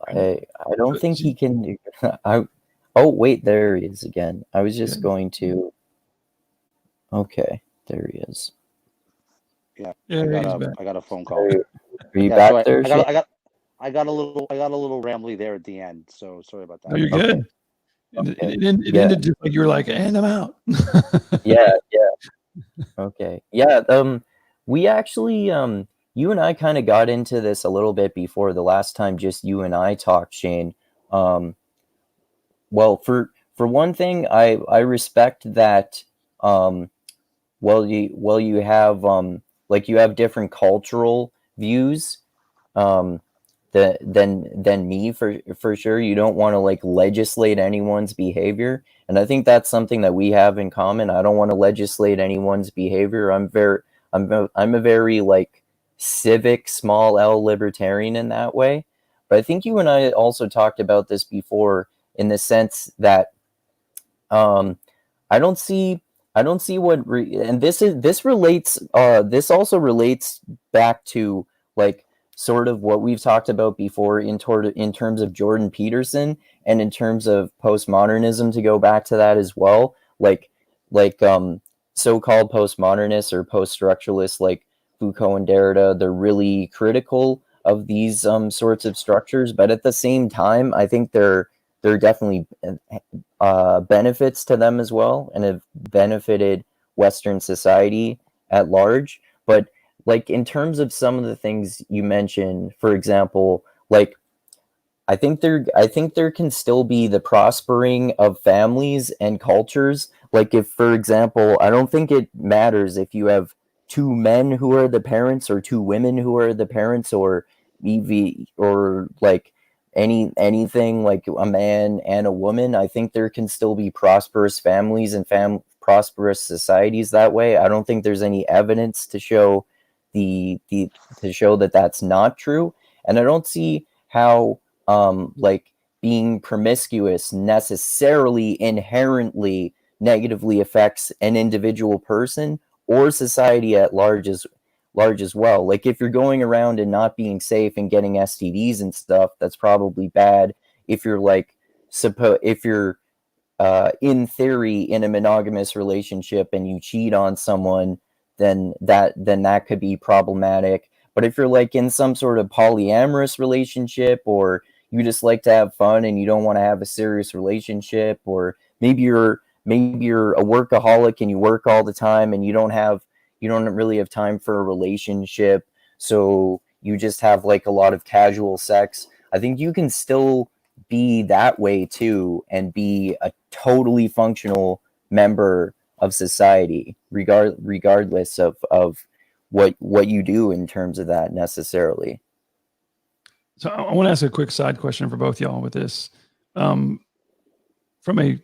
I don't think he can. Oh, wait, there he is again. I was just going to. Okay, there he is. Yeah, Yeah, I got a phone call. Are you back there? I got a little rambly there at the end, so sorry about that. No, you're good. Okay. It ended just like you were like, and I'm out. Yeah. Okay. Yeah. We actually, you and I kind of got into this a little bit before the last time. Just you and I talked, Shane. Well, for one thing, I respect that. You have like you have different cultural views. Than me for sure. You don't want to like legislate anyone's behavior, and I think that's something that we have in common. I don't want to legislate anyone's behavior. I'm a very like civic small L libertarian in that way. But I think you and I also talked about this before in the sense that I don't see what and this relates this also relates back to like sort of what we've talked about before in terms of Jordan Peterson and in terms of postmodernism, to go back to that as well, like so-called postmodernists or post-structuralists like Foucault and Derrida. They're really critical of these sorts of structures, but at the same time I think there are definitely benefits to them as well, and have benefited Western society at large. But like in terms of some of the things you mentioned, for example, like I think there can still be the prospering of families and cultures. Like if, for example, I don't think it matters if you have two men who are the parents or two women who are the parents, or or like anything like a man and a woman. I think there can still be prosperous families and prosperous societies that way. I don't think there's any evidence to show that that's not true, and I don't see how like being promiscuous necessarily inherently negatively affects an individual person or society at large as well. Like if you're going around and not being safe and getting STDs and stuff, that's probably bad. If you're like in theory in a monogamous relationship and you cheat on someone, then that could be problematic. But if you're like in some sort of polyamorous relationship, or you just like to have fun and you don't want to have a serious relationship, or maybe you're a workaholic and you work all the time and you don't really have time for a relationship, so you just have like a lot of casual sex, I think you can still be that way too and be a totally functional member of society, regardless of what you do in terms of that necessarily. So I want to ask a quick side question for both y'all with this. From a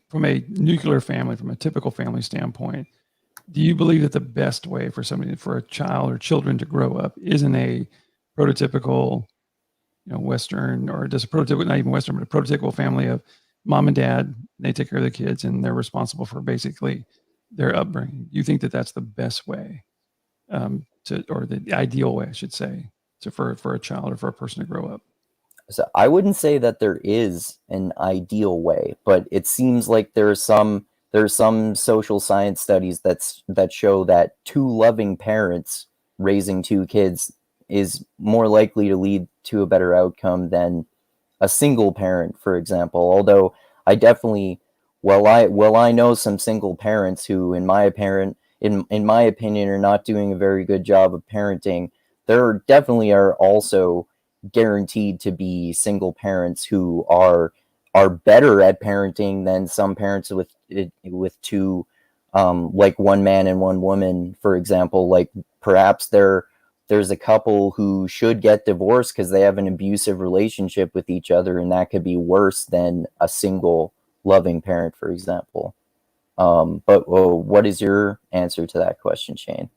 nuclear family, from a typical family standpoint, do you believe that the best way for a child or children to grow up is in a prototypical, Western, or just a prototypical, not even Western, but a prototypical family of mom and dad, they take care of the kids and they're responsible for basically their upbringing? Do you think that that's the best way or the ideal way, I should say, for a child or for a person to grow up? So I wouldn't say that there is an ideal way, but it seems like there are some social science studies that show that two loving parents raising two kids is more likely to lead to a better outcome than a single parent, for example. Although I definitely, I know some single parents who, in my opinion, are not doing a very good job of parenting. There definitely are also guaranteed to be single parents who are better at parenting than some parents with two, like one man and one woman, for example. Like perhaps there's a couple who should get divorced because they have an abusive relationship with each other, and that could be worse than a single loving parent, for example. But what is your answer to that question, Shane?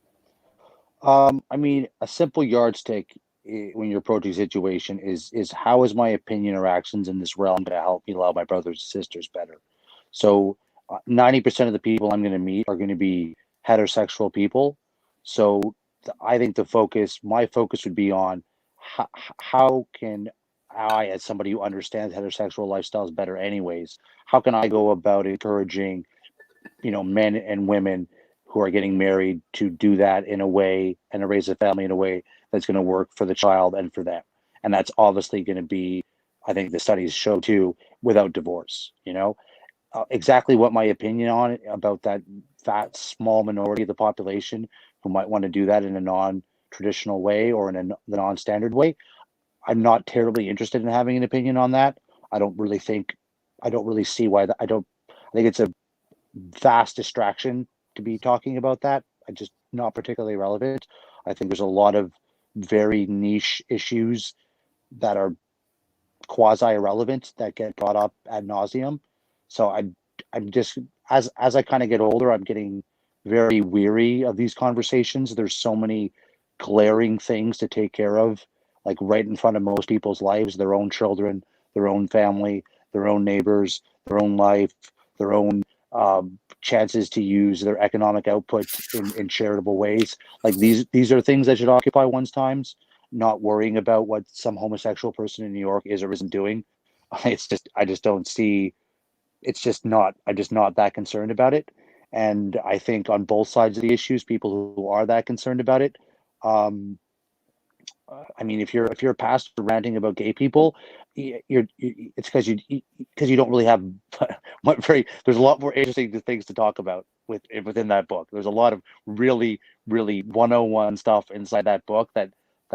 I mean, a simple yardstick when you're approaching a situation is how is my opinion or actions in this realm going to help me love my brothers and sisters better? So, 90% of the people I'm going to meet are going to be heterosexual people. So, I think my focus would be on how can I, as somebody who understands heterosexual lifestyles better, anyways, how can I go about encouraging men and women who are getting married to do that in a way and to raise a family in a way that's going to work for the child and for them. And that's obviously going to be, I think the studies show too, without divorce. Exactly what my opinion on it about that small minority of the population who might want to do that in a non-traditional way or in the non-standard way. I'm not terribly interested in having an opinion on that. I don't really see why that. I think it's a vast distraction to be talking about that. I just not particularly relevant. I think there's a lot of very niche issues that are quasi irrelevant that get brought up ad nauseum. So I'm just as I kind of get older, I'm getting very weary of these conversations. There's so many glaring things to take care of, like right in front of most people's lives, their own children, their own family, their own neighbors, their own life, their own chances to use their economic output in charitable ways. Like these are things that should occupy one's times, not worrying about what some homosexual person in New York is or isn't doing. I just don't see. I'm just not that concerned about it. And I think on both sides of the issues, people who are that concerned about it, um, I mean, if you're a pastor ranting about gay people, it's because you don't really have There's a lot more interesting things to talk about within that book. There's a lot of really 101 stuff inside that book that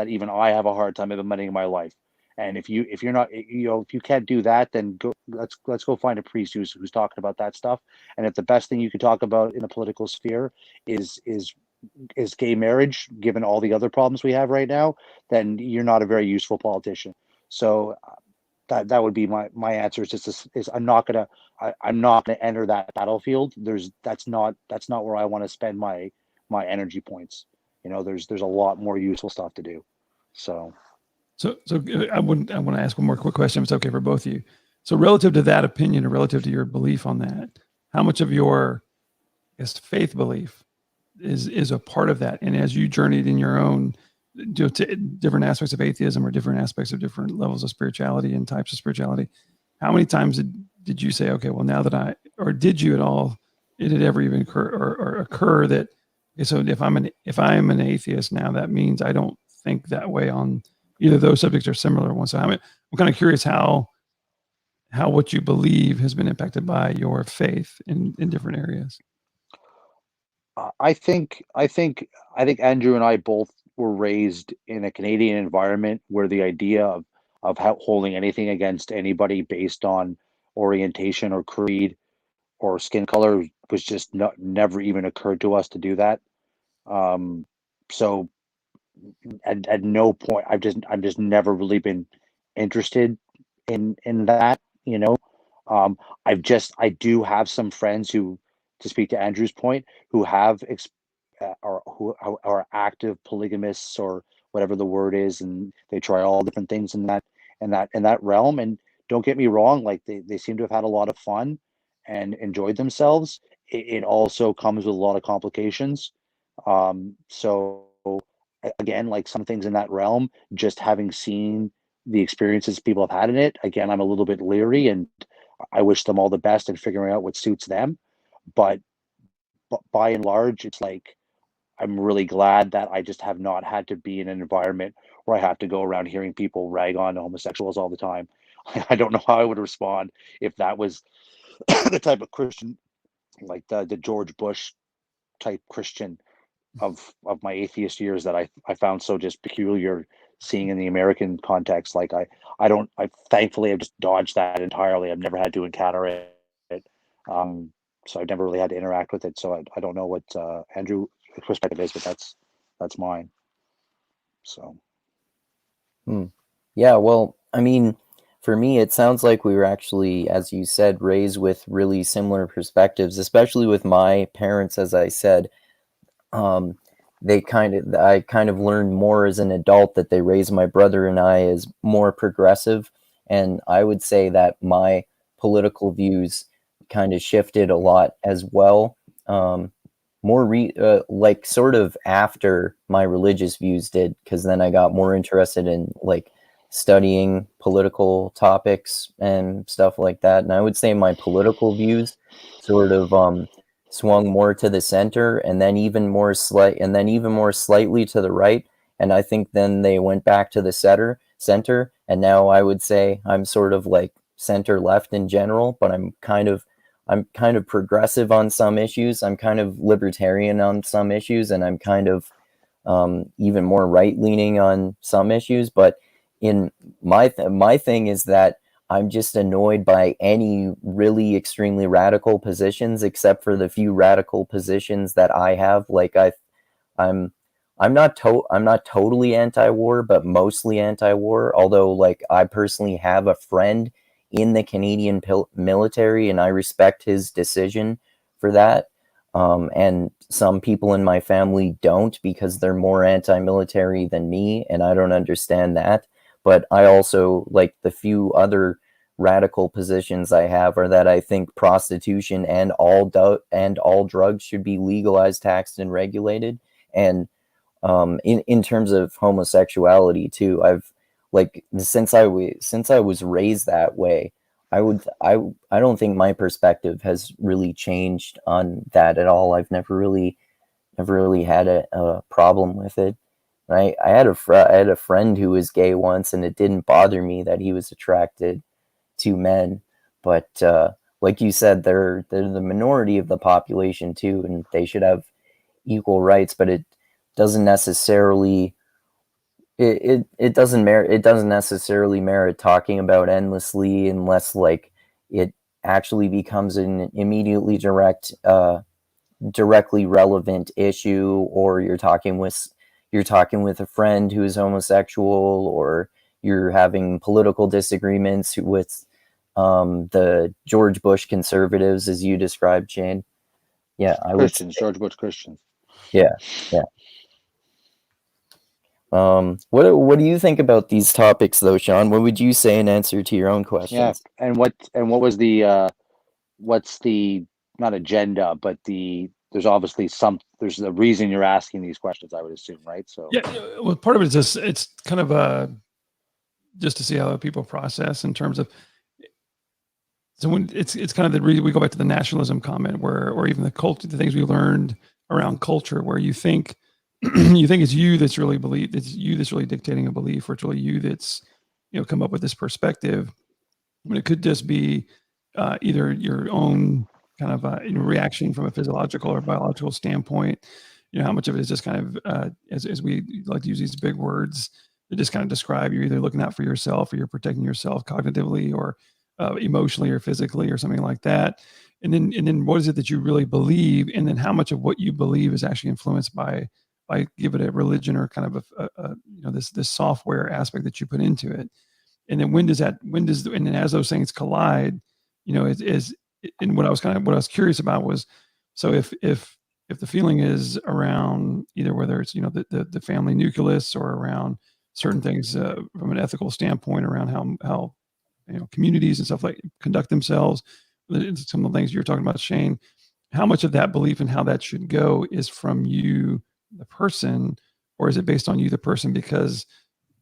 even I have a hard time implementing in my life. And if you're not if you can't do that, then let's go find a priest who's talking about that stuff. And if the best thing you can talk about in the political sphere is gay marriage, given all the other problems we have right now, then you're not a very useful politician. So that would be my answer. Is I'm not gonna enter that battlefield. That's not where I want to spend my energy points. There's a lot more useful stuff to do. So I want to ask one more quick question, if it's okay for both of you. So relative to that opinion or relative to your belief on that, how much of your, I guess, faith belief is a part of that? And as you journeyed in your own to different aspects of atheism or different aspects of different levels of spirituality and types of spirituality, how many times did you say, okay, well, now that or did you at all, did it ever even occur that, okay, so if I'm an atheist now, that means I don't think that way on either those subjects or similar ones. So I'm kind of curious how what you believe has been impacted by your faith in different areas. I think Andrew and I both were raised in a Canadian environment where the idea of holding anything against anybody based on orientation or creed or skin color was just never even occurred to us to do that. So at no point I've just never really been interested in that. I do have some friends who, to speak to Andrew's point, who have or who are active polygamists or whatever the word is, and they try all different things in that realm. And don't get me wrong, like they seem to have had a lot of fun and enjoyed themselves. It also comes with a lot of complications. So again, like some things in that realm, just having seen the experiences people have had in it, again, I'm a little bit leery, and I wish them all the best in figuring out what suits them. But by and large, it's like I'm really glad that I just have not had to be in an environment where I have to go around hearing people rag on homosexuals all the time. I don't know how I would respond if that was the type of Christian, like the George Bush type Christian of my atheist years that I found so just peculiar seeing in the American context. Like I thankfully have just dodged that entirely. I've never had to encounter it. Um, so I've never really had to interact with it. So I don't know what Andrew's perspective is, but that's mine. So Yeah, well, I mean, for me, it sounds like we were actually, as you said, raised with really similar perspectives, especially with my parents, as I said. I kind of learned more as an adult that they raised my brother and I as more progressive. And I would say that my political views kind of shifted a lot as well. Like sort of after my religious views did, because then I got more interested in like studying political topics and stuff like that. And I would say my political views sort of swung more to the center, and then even more slightly to the right. And I think then they went back to the center, and now I would say I'm sort of like center left in general, but I'm kind of progressive on some issues. I'm kind of libertarian on some issues, and I'm kind of even more right leaning on some issues. But in my thing is that I'm just annoyed by any really extremely radical positions, except for the few radical positions that I have. Like I'm not totally anti-war, but mostly anti-war. Although, like, I personally have a friend in the Canadian military, and I respect his decision for that. And some people in my family don't, because they're more anti-military than me, and I don't understand that. But I also, like, the few other radical positions I have are that I think prostitution and all drugs should be legalized, taxed, and regulated. And in terms of homosexuality too, I've like since I was raised that way, I don't think my perspective has really changed on that at all. I've never really had a problem with it. I had a friend who was gay once, and it didn't bother me that he was attracted to men. But like you said, they're the minority of the population too, and they should have equal rights. But it doesn't necessarily it doesn't necessarily merit talking about endlessly, unless like it actually becomes an immediately directly relevant issue, or you're talking with a friend who is homosexual, or you're having political disagreements with the George Bush conservatives, as you described, Shane. Yeah, George Bush Christians. Yeah. What do you think about these topics, though, Sean? What would you say in answer to your own questions? Yeah, and what was the what's the, not agenda, but there's obviously there's a reason you're asking these questions, I would assume, right? So yeah, well, part of it is just, it's kind of just to see how people process in terms of, so when it's kind of the reason we go back to the nationalism comment, where, or even the culture, the things we learned around culture, where you think it's you that's really dictating a belief, or it's really you that's, come up with this perspective, when it could just be either your own kind of reaction from a physiological or biological standpoint. How much of it is just kind of, as we like to use these big words that just kind of describe, you're either looking out for yourself, or you're protecting yourself cognitively, or emotionally, or physically, or something like that. And then what is it that you really believe? And then how much of what you believe is actually influenced by give it a religion, or kind of this software aspect that you put into it. And then and then as those things collide, and what I was curious about was, so if the feeling is around either, whether it's, the family nucleus, or around certain things from an ethical standpoint, around how communities and stuff like conduct themselves, some of the things you're talking about, Shane, how much of that belief and how that should go is from you, the person, or is it based on you, the person, because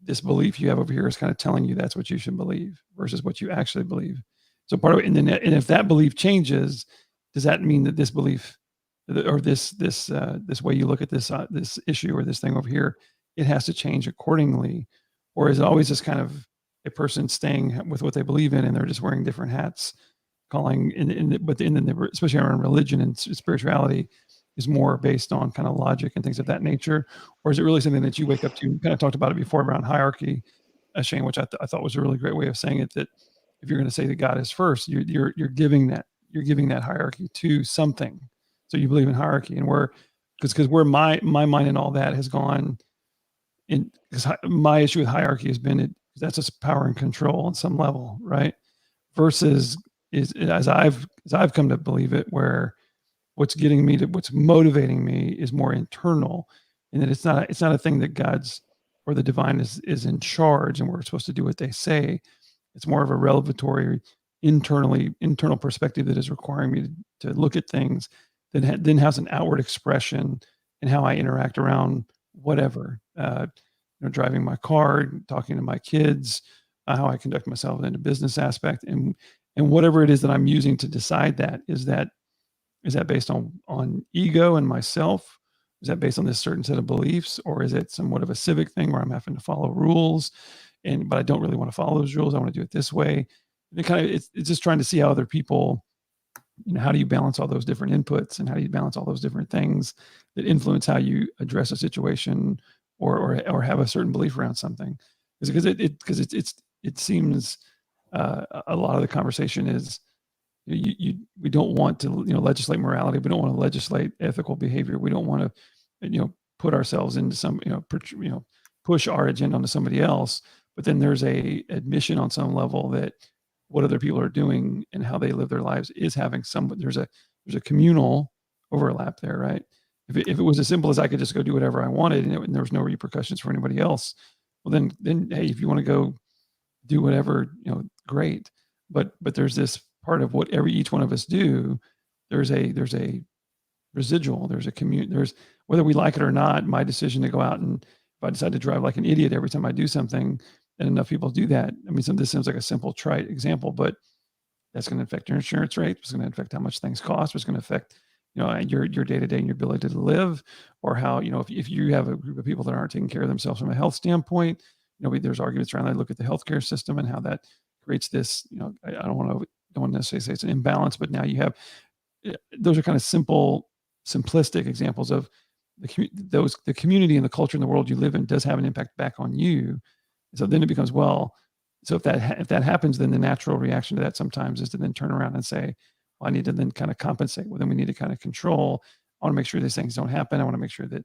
this belief you have over here is kind of telling you that's what you should believe versus what you actually believe. So part of it, and if that belief changes, does that mean that this belief, or this way you look at this issue, or this thing over here, it has to change accordingly? Or is it always just kind of a person staying with what they believe in, and they're just wearing different hats, especially around religion and spirituality, is more based on kind of logic and things of that nature? Or is it really something that you wake up to? You kind of talked about it before around hierarchy, Shane, which I thought was a really great way of saying it, that if you're going to say that God is first, you're giving that hierarchy to something. So you believe in hierarchy, and because where my mind and all that has gone in, because my issue with hierarchy has been that's just power and control on some level, right? Versus as I've come to believe it, where what's motivating me is more internal, and that it's not a thing that God's or the divine is in charge and we're supposed to do what they say. It's more of a revelatory, internal perspective that is requiring me to look at things that then has an outward expression in how I interact around whatever, driving my car, talking to my kids, how I conduct myself in a business aspect, and whatever it is that I'm using to decide that is that based on ego and myself? Is that based on this certain set of beliefs, or is it somewhat of a civic thing where I'm having to follow rules, but I don't really want to follow those rules? I want to do it this way. And it's just trying to see how other people, how do you balance all those different inputs, and how do you balance all those different things that influence how you address a situation or have a certain belief around something? Because it seems a lot of the conversation is we don't want to legislate morality. We don't want to legislate ethical behavior. We don't want to put ourselves into some push our agenda onto somebody else. But then there's a admission on some level that what other people are doing and how they live their lives is having there's a communal overlap there, right? If it was as simple as I could just go do whatever I wanted and there was no repercussions for anybody else, well then hey, if you want to go do whatever, great. But there's this part of what each one of us do. There's a residual. There's whether we like it or not. My decision to go out and if I decide to drive like an idiot every time I do something, and enough people do that. I mean, this seems like a simple trite example, but that's going to affect your insurance rate. It's going to affect how much things cost. It's going to affect your day-to-day and your ability to live, or how if you have a group of people that aren't taking care of themselves from a health standpoint. There's arguments around that. Look at the healthcare system and how that creates this. I don't want to necessarily say it's an imbalance, but now you have those are kind of simplistic examples of the community and the culture in the world you live in does have an impact back on you. So then it becomes, well, so if that happens, then the natural reaction to that sometimes is to then turn around and say, well, I need to then kind of compensate. Well, then we need to kind of control. I want to make sure these things don't happen. I want to make sure that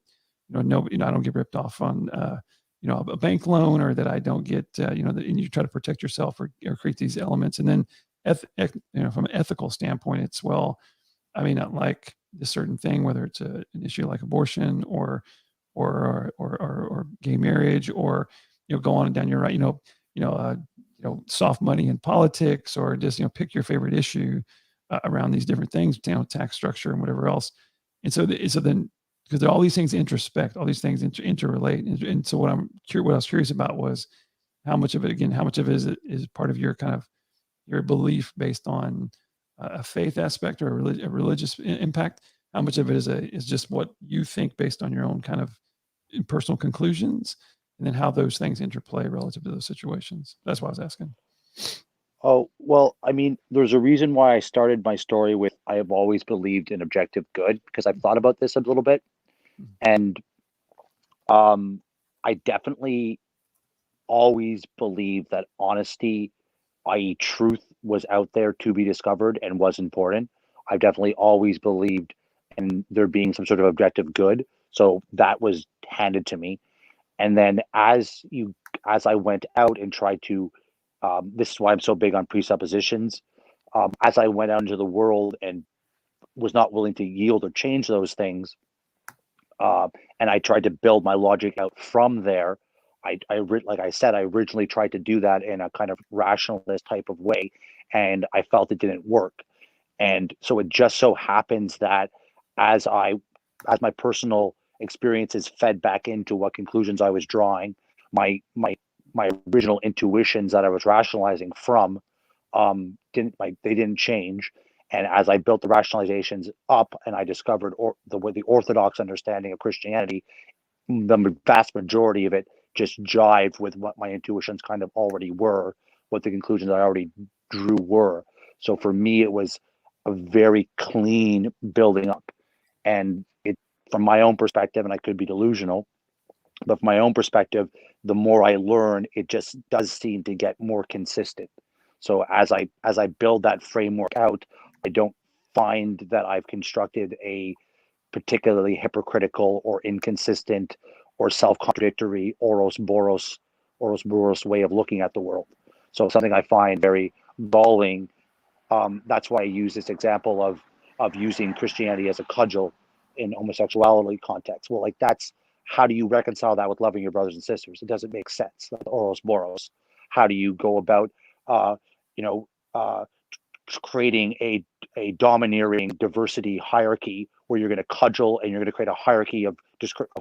I don't get ripped off on a bank loan, or that I don't get and you try to protect yourself or create these elements. And then from an ethical standpoint, it's, well, I may not like this certain thing, whether it's an issue like abortion or gay marriage, or go on and down your right, soft money in politics, or just pick your favorite issue around these different things, tax structure and whatever else. And so then because all these things introspect, all these things interrelate, and so what I was curious about was how much of it is part of your kind of your belief based on a faith aspect or a religious impact. How much of it is just what you think based on your own kind of personal conclusions, and then how those things interplay relative to those situations. That's why I was asking. Oh, well, I mean, there's a reason why I started my story with I have always believed in objective good, because I've thought about this a little bit. And I definitely always believed that honesty, i.e. truth, was out there to be discovered and was important. I've definitely always believed in there being some sort of objective good. So that was handed to me. And then as I went out and tried to, this is why I'm so big on presuppositions. As I went out into the world and was not willing to yield or change those things, and I tried to build my logic out from there. Like I said, I originally tried to do that in a kind of rationalist type of way, and I felt it didn't work. And so it just so happens that as my personal experiences fed back into what conclusions I was drawing, my original intuitions that I was rationalizing from didn't change. And as I built the rationalizations up and I discovered the orthodox understanding of Christianity, the vast majority of it just jived with what my intuitions kind of already were, what the conclusions I already drew were. So for me, it was a very clean building up. And from my own perspective, and I could be delusional, but from my own perspective, the more I learn, it just does seem to get more consistent. So as I build that framework out, I don't find that I've constructed a particularly hypocritical or inconsistent or self-contradictory Oros Boros way of looking at the world. So something I find very galling. That's why I use this example of using Christianity as a cudgel in homosexuality context. Well, like that's how do you reconcile that with loving your brothers and sisters? It doesn't make sense. That's oros moros. How do you go about, you know, creating a domineering diversity hierarchy where you're going to cudgel and you're going to create a hierarchy of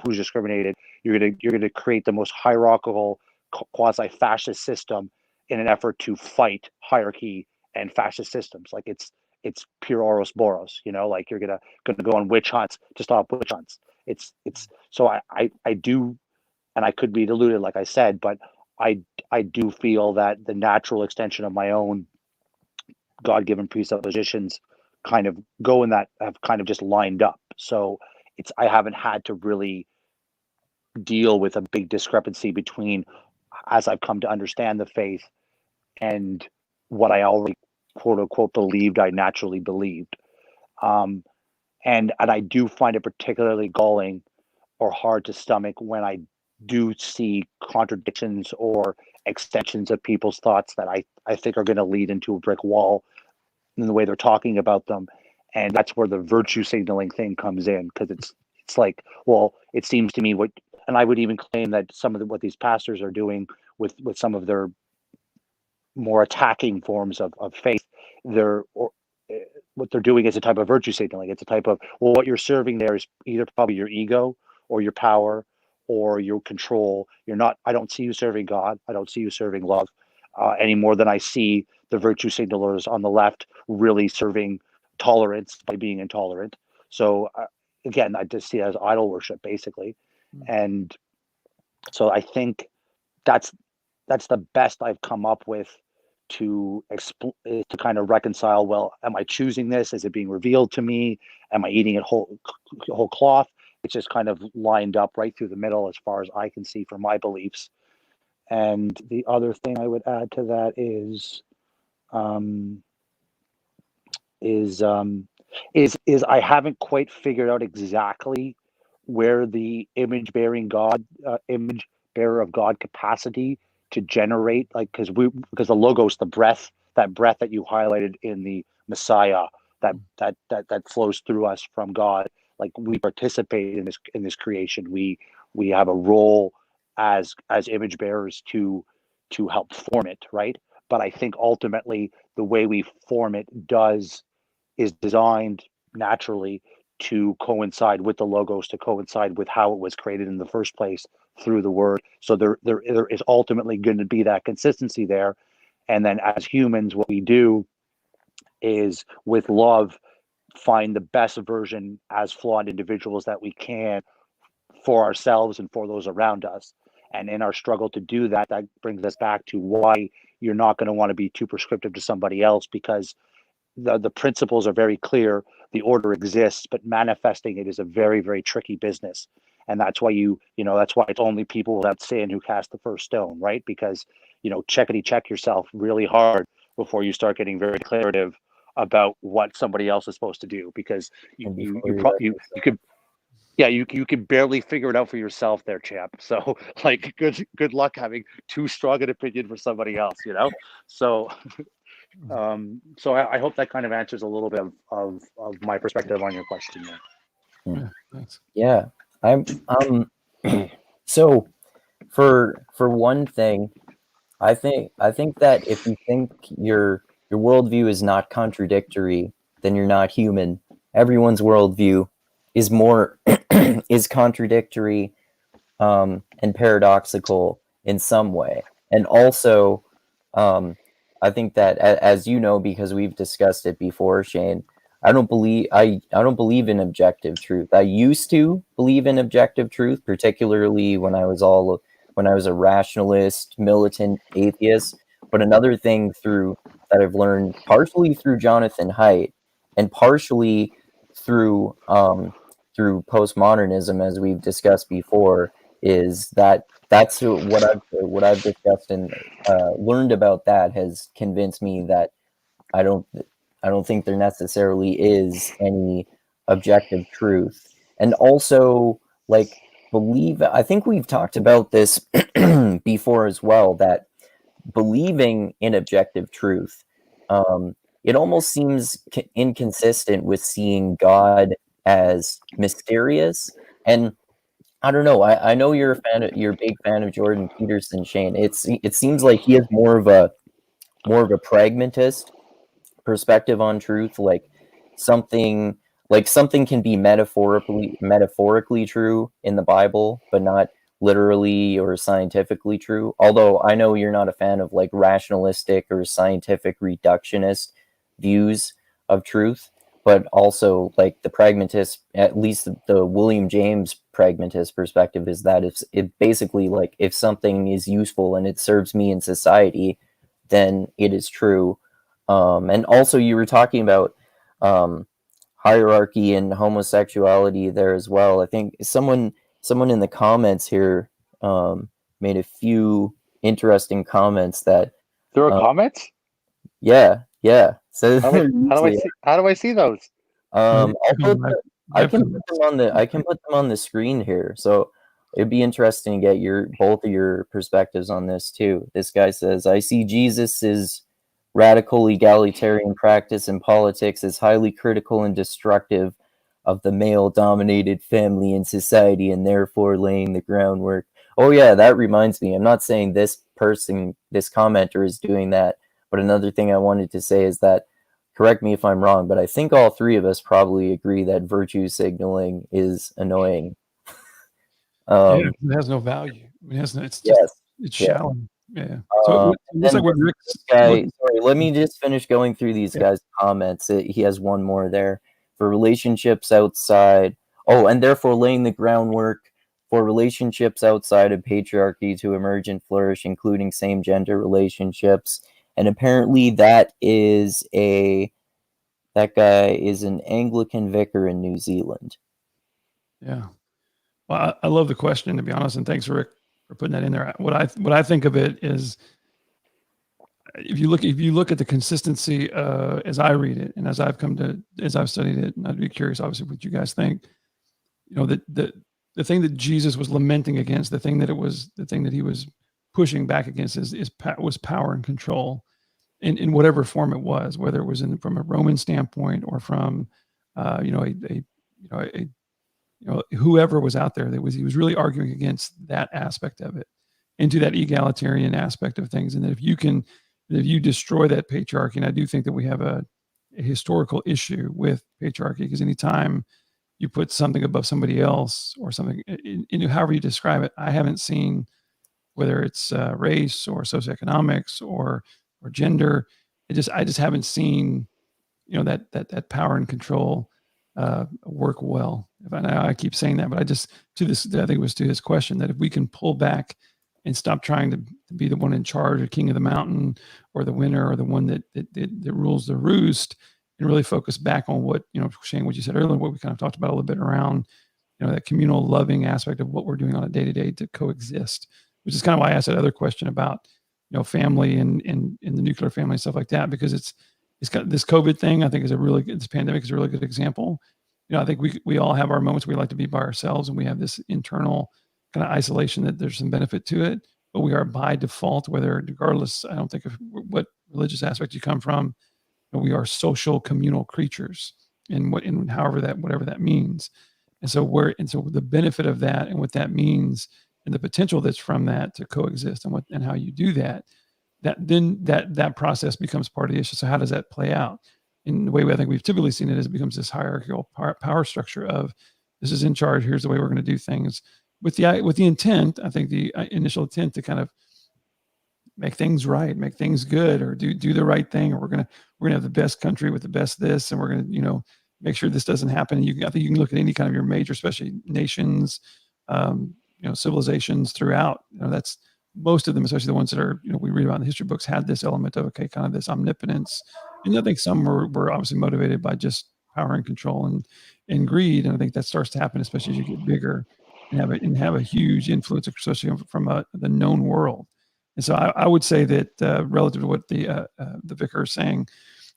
who's discriminated? You're going to create the most hierarchical quasi-fascist system in an effort to fight hierarchy and fascist systems. Like it's pure oros boros, you know, like you're gonna go on witch hunts to stop witch hunts. It's so I do, and I could be deluded, like I said, but I do feel that the natural extension of my own God-given presuppositions kind of go in that, have kind of just lined up. So it's, I haven't had to really deal with a big discrepancy between, as I've come to understand the faith, and what I already quote unquote believed I naturally believed. And I do find it particularly galling or hard to stomach when I do see contradictions or extensions of people's thoughts that I think are going to lead into a brick wall in the way they're talking about them. And that's where the virtue signaling thing comes in, because it's like, well, it seems to me what, and I would even claim that some of what these pastors are doing with some of their more attacking forms of faith, they're, or, what they're doing is a type of virtue signaling. It's a type of, well, what you're serving there is either probably your ego or your power or your control. You're not, I don't see you serving God. I don't see you serving love any more than I see the virtue signalers on the left really serving tolerance by being intolerant. So again, I just see it as idol worship, basically. And so I think that's the best I've come up with to kind of reconcile, well, am I choosing this? Is it being revealed to me? Am I eating it whole cloth? It's just kind of lined up right through the middle as far as I can see from my beliefs. And the other thing I would add to that is I haven't quite figured out exactly where the image bearer of God capacity to generate, like, because the logos, the breath, that you highlighted in the Messiah, that flows through us from God, like we participate in this creation. We have a role as image bearers to help form it, right? But I think ultimately the way we form it is designed naturally to coincide with the logos, to coincide with how it was created in the first place through the word. So there is ultimately going to be that consistency there. And then as humans, what we do is, with love, find the best version as flawed individuals that we can for ourselves and for those around us. And in our struggle to do that, that brings us back to why you're not going to want to be too prescriptive to somebody else, because the principles are very clear. The order exists, but manifesting it is a very, very tricky business. And that's why that's why it's only people without sin who cast the first stone, right? Because, check yourself really hard before you start getting very declarative about what somebody else is supposed to do, because you could, yeah, you can barely figure it out for yourself there, champ. So like, good luck having too strong an opinion for somebody else, So so I hope that kind of answers a little bit of my perspective on your question there. Yeah, thanks. Yeah, I'm so for one thing, I think that if you think your worldview is not contradictory, then you're not human. Everyone's worldview is more is contradictory and paradoxical in some way. And also, I think that, as you know, because we've discussed it before, Shane, I don't believe in objective truth. I used to believe in objective truth, particularly when I was a rationalist, militant atheist. But another thing that I've learned, partially through Jonathan Haidt and partially through postmodernism, as we've discussed before, is that that's what I've discussed and learned about that has convinced me that I don't think there necessarily is any objective truth. And also, like, I think we've talked about this before as well, that believing in objective truth, it almost seems inconsistent with seeing God as mysterious. And I don't know. I know you're you're a big fan of Jordan Peterson, Shane. It seems like he has more of a pragmatist perspective on truth, something something can be metaphorically true in the Bible, but not literally or scientifically true. Although I know you're not a fan of like rationalistic or scientific reductionist views of truth, but also like the pragmatist, at least the William James pragmatist perspective, is that it basically like if something is useful and it serves me in society, then it is true. And also, you were talking about hierarchy and homosexuality there as well. I think someone in the comments here made a few interesting comments that There are uh, comments. yeah. So How do I see those? I'll put I Live can put them on the screen here. So it'd be interesting to get both of your perspectives on this too. This guy says, I see Jesus's radical egalitarian practice in politics as highly critical and destructive of the male-dominated family and society, and therefore laying the groundwork. Oh yeah, that reminds me. I'm not saying this commenter is doing that, but another thing I wanted to say is that, correct me if I'm wrong, but I think all three of us probably agree that virtue signaling is annoying. Yeah, it has no value. It has no, it's just, Yes, it's yeah. shallow. Yeah. So it looks Then like what this Rick's guy, looking. sorry, let me just finish going through these Yeah. guys' comments. He has one more there. For relationships outside, and therefore laying the groundwork for relationships outside of patriarchy to emerge and flourish, including same-gender relationships. And apparently that guy is an Anglican vicar in New Zealand. Yeah. Well, I love the question, to be honest, and thanks, Rick, for putting that in there. What I think of it is, if you look at the consistency as I read it and as I've studied it, and I'd be curious, obviously, what you guys think. You know, the thing that Jesus was lamenting against, the thing that he was pushing back against was power and control, in whatever form it was, whether it was from a Roman standpoint or from whoever was out there. He was really arguing against that aspect of it, into that egalitarian aspect of things. And that if you destroy that patriarchy, and I do think that we have a historical issue with patriarchy, because anytime you put something above somebody else or something, however you describe it, I haven't seen, whether it's race or socioeconomics or gender, I just haven't seen, that power and control work well. I keep saying that, but I think it was to his question, that if we can pull back and stop trying to be the one in charge or king of the mountain or the winner or the one that rules the roost, and really focus back on what, Shane, what you said earlier, what we kind of talked about a little bit around, that communal loving aspect of what we're doing on a day-to-day to coexist, which is kind of why I asked that other question about, family and the nuclear family and stuff like that, because it's got this COVID thing. I think this pandemic is a really good example. I think we all have our moments where we like to be by ourselves, and we have this internal kind of isolation that there's some benefit to it, but we are by default, regardless, I don't think of what religious aspect you come from, but we are social communal creatures, in whatever that means. And so the benefit of that and what that means and the potential that's from that to coexist, and how you do that, that process becomes part of the issue. So how does that play out? In the way I think we've typically seen it, is it becomes this hierarchical power structure of, this is in charge, here's the way we're going to do things, with the intent, I think the initial intent to kind of make things right, make things good, or do the right thing, or we're gonna have the best country with the best this, and we're gonna make sure this doesn't happen. I think you can look at any kind of your major, especially nations, civilizations throughout. That's most of them, especially the ones that are we read about in the history books, had this element of, okay, kind of this omnipotence. And I think some were obviously motivated by just power and control and greed. And I think that starts to happen, especially as you get bigger and have a huge influence, especially from the known world. And so I would say that relative to what the vicar is saying,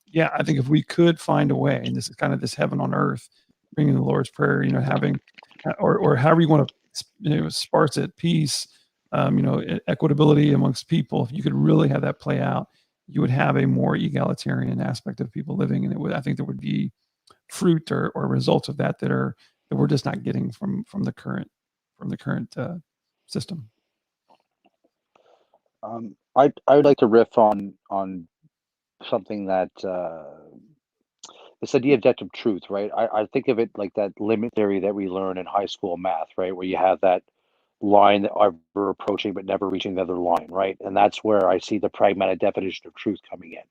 yeah, I think if we could find a way, and this is kind of this heaven on earth, bringing the Lord's Prayer, having, or however you want to, sparse it, peace, equitability amongst people. If you could really have that play out, you would have a more egalitarian aspect of people living, and I think there would be fruit or results of that that we're just not getting from the current from the current system. I would like to riff on something that this idea of objective truth, right? I think of it like that limit theory that we learn in high school math, right? Where you have that line that ever approaching but never reaching the other line, right? And that's where I see the pragmatic definition of truth coming in.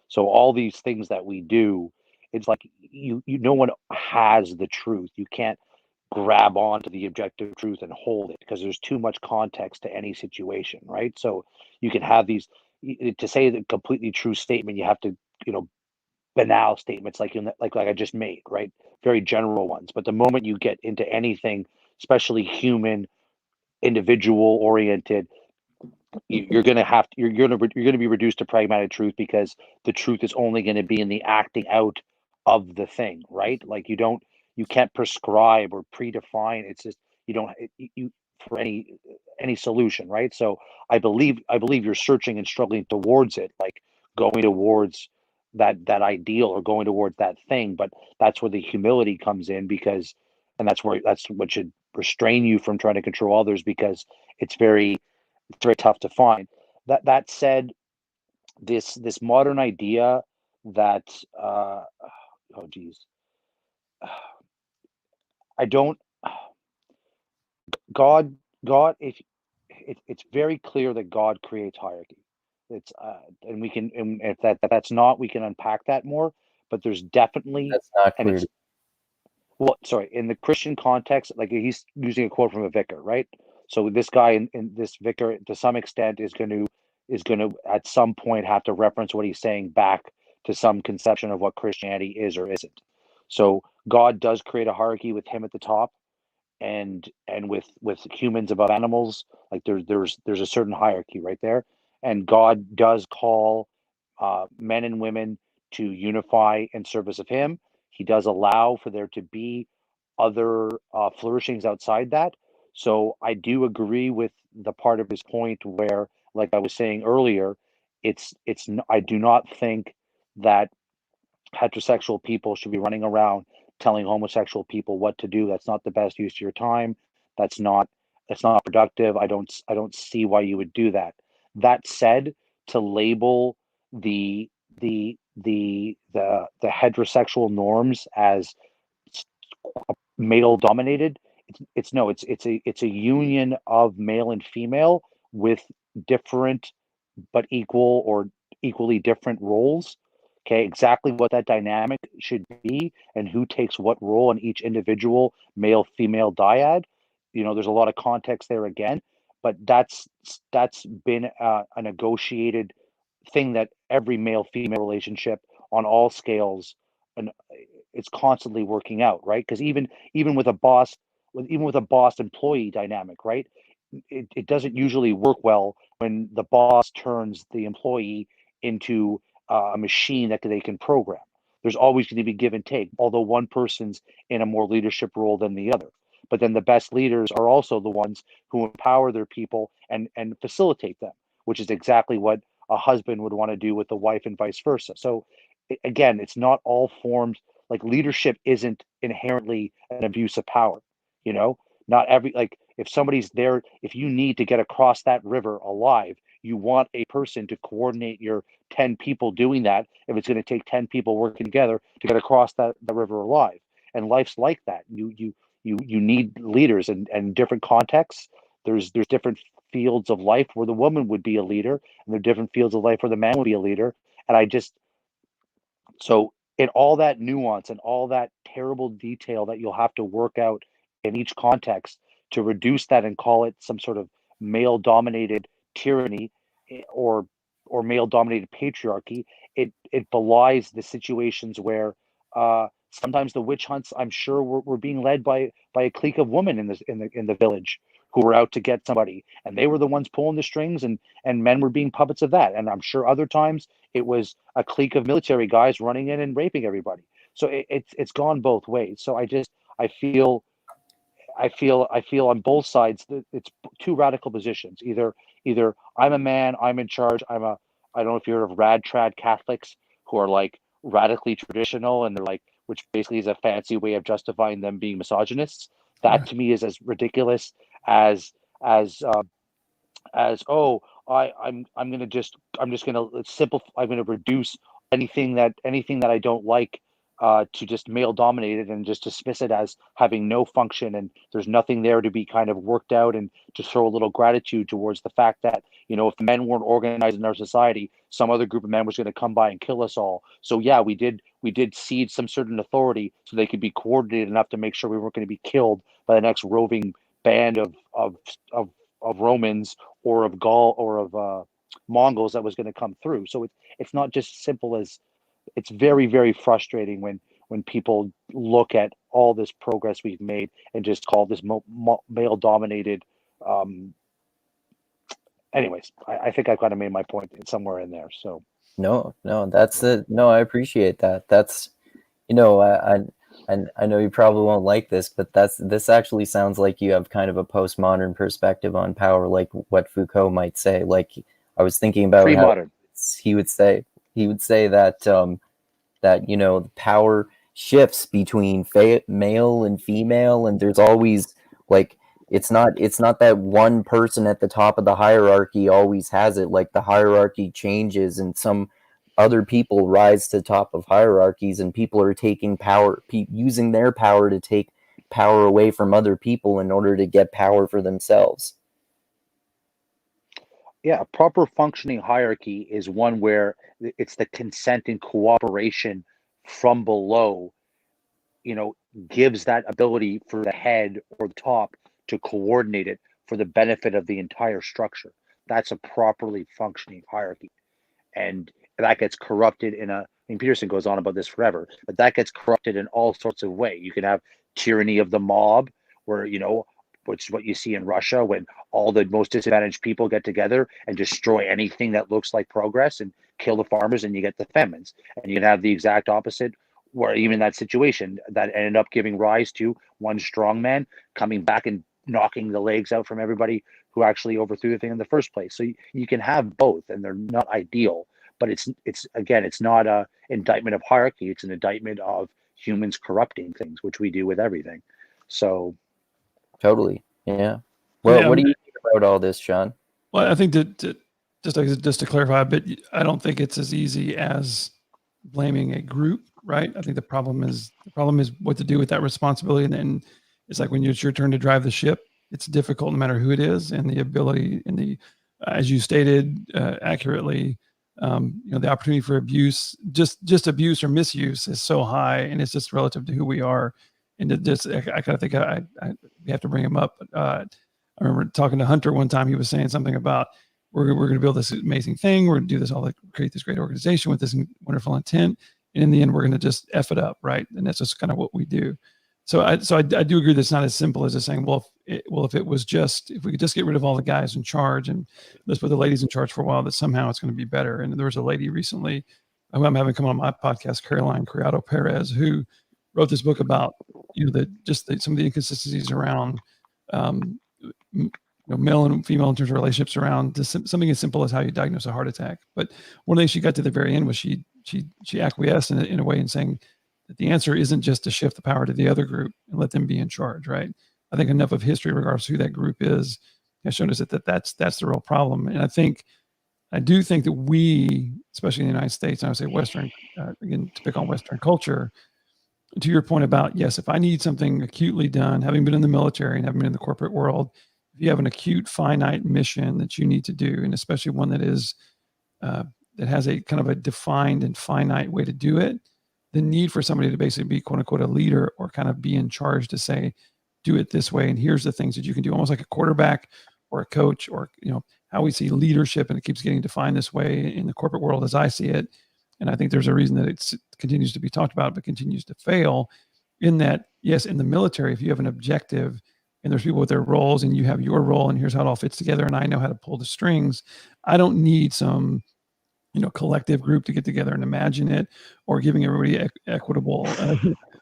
So all these things that we do, it's like no one has the truth. You can't grab onto the objective truth and hold it because there's too much context to any situation, right? So you can have these to say the completely true statement, you have to, banal statements like like I just made, right? Very general ones. But the moment you get into anything, especially human, individual oriented, you're going to have to, you're going to be reduced to pragmatic truth because the truth is only going to be in the acting out of the thing, right? Like you can't prescribe or predefine. It's just you don't you for any solution, right? So I believe you're searching and struggling towards it, like going towards that ideal or going towards that thing. But that's where the humility comes in, because and that's what should restrain you from trying to control others, because it's very tough to find. That said, this modern idea that oh geez, I don't God if it's very clear that God creates hierarchy. It's and we can, and if that's not, we can unpack that more. But there's definitely, That's not and clear. it's, well, sorry, in the Christian context, like he's using a quote from a vicar, right? So this guy in this vicar, to some extent, is going to at some point have to reference what he's saying back to some conception of what Christianity is or isn't. So God does create a hierarchy with him at the top, and with humans above animals. Like there's a certain hierarchy right there, and God does call men and women to unify in service of him. He does allow for there to be other flourishings outside that. So I do agree with the part of his point where, like I was saying earlier, I do not think that heterosexual people should be running around telling homosexual people what to do. That's not the best use of your time. That's not productive. I don't see why you would do that. That said, to label the the heterosexual norms as male dominated, it's no, it's a union of male and female with different but equal or equally different roles. Okay, exactly what that dynamic should be and who takes what role in each individual male female dyad. There's a lot of context there again, but that's been a negotiated thing that every male female relationship on all scales, and it's constantly working out, right? Because even with a boss, even with a boss employee dynamic, right? It doesn't usually work well when the boss turns the employee into a machine that they can program. There's always going to be give and take, although one person's in a more leadership role than the other. But then the best leaders are also the ones who empower their people and facilitate them, which is exactly what a husband would want to do with the wife and vice versa. So again, it's not all forms, like leadership isn't inherently an abuse of power, you know? Not every, like if somebody's there, if you need to get across that river alive, you want a person to coordinate your 10 people doing that if it's going to take 10 people working together to get across the river alive. And life's like that. You need leaders and different contexts. There's different fields of life where the woman would be a leader, and there are different fields of life where the man would be a leader. And so in all that nuance and all that terrible detail that you'll have to work out in each context to reduce that and call it some sort of male dominated tyranny, or male dominated patriarchy, it belies the situations where sometimes the witch hunts, I'm sure, were being led by a clique of women in the village who were out to get somebody, and they were the ones pulling the strings, and men were being puppets of that. And I'm sure other times it was a clique of military guys running in and raping everybody. So it's gone both ways. So I feel I feel on both sides that it's two radical positions. Either I'm a man, I'm in charge. I don't know if you heard of rad trad Catholics, who are like radically traditional, and they're like, which basically is a fancy way of justifying them being misogynists. That to me is as ridiculous as as oh, I'm just gonna simplify. I'm gonna reduce anything that I don't like to just male dominated and just dismiss it as having no function, and there's nothing there to be kind of worked out, and to throw a little gratitude towards the fact that, if the men weren't organized in our society, some other group of men was going to come by and kill us all. So yeah, we did cede some certain authority so they could be coordinated enough to make sure we weren't going to be killed by the next roving band of Romans or of Gaul or of Mongols that was going to come through. So it's not just simple as, it's very, very frustrating when people look at all this progress we've made and just call this male dominated. Um, anyways, I think I've kind of made my point somewhere in there. So No, that's it. No, I appreciate that. That's, I know you probably won't like this, but this actually sounds like you have kind of a postmodern perspective on power, like what Foucault might say. Like, I was thinking about how pre-modern. he would say that that power shifts between male and female, and there's always, like, it's not that one person at the top of the hierarchy always has it. Like, the hierarchy changes and some other people rise to the top of hierarchies, and people are taking power, using their power to take power away from other people in order to get power for themselves. Yeah, a proper functioning hierarchy is one where it's the consent and cooperation from below, you know, gives that ability for the head or the top to coordinate it for the benefit of the entire structure. That's a properly functioning hierarchy. And that gets corrupted Peterson goes on about this forever, but that gets corrupted in all sorts of ways. You can have tyranny of the mob, where, which is what you see in Russia, when all the most disadvantaged people get together and destroy anything that looks like progress and kill the farmers, and you get the famines. And you can have the exact opposite, where even that situation that ended up giving rise to one strong man coming back and knocking the legs out from everybody who actually overthrew the thing in the first place. So you can have both, and they're not ideal, but it's again, it's not a indictment of hierarchy. It's an indictment of humans corrupting things, which we do with everything. So Totally, yeah. Well, Yeah, what do you think about all this, Sean? well, I think that just to clarify a bit, I don't think it's as easy as blaming a group, right? I think the problem is what to do with that responsibility, and then it's like when it's your turn to drive the ship, it's difficult no matter who it is, and the ability and the, as you stated accurately, the opportunity for abuse, just abuse or misuse, is so high, and it's just relative to who we are. And I kind of think we have to bring him up. I remember talking to Hunter one time. He was saying something about, we're going to build this amazing thing. We're going to do this create this great organization with this wonderful intent. And in the end, we're going to just F it up. Right. And that's just kind of what we do. So I do agree that it's not as simple as just saying, if we could just get rid of all the guys in charge and let's put the ladies in charge for a while, that somehow it's going to be better. And there was a lady recently who I'm having come on my podcast, Caroline Criado Perez, who wrote this book about, some of the inconsistencies around, male and female in terms of relationships around something as simple as how you diagnose a heart attack. But one thing she got to the very end was she acquiesced in a way in saying that the answer isn't just to shift the power to the other group and let them be in charge, right? I think enough of history, regardless of who that group is, has shown us that's the real problem. And I do think that we, especially in the United States, and I would say Western, again, to pick on Western culture, to your point about, yes, if I need something acutely done, having been in the military and having been in the corporate world, if you have an acute, finite mission that you need to do, and especially one that is that has a kind of a defined and finite way to do it, the need for somebody to basically be, quote unquote, a leader or kind of be in charge to say, do it this way, and here's the things that you can do, almost like a quarterback or a coach, or how we see leadership, and it keeps getting defined this way in the corporate world as I see it. And I think there's a reason that it continues to be talked about, but continues to fail, in that, yes, in the military, if you have an objective and there's people with their roles and you have your role and here's how it all fits together and I know how to pull the strings, I don't need some, collective group to get together and imagine it, or giving everybody equitable,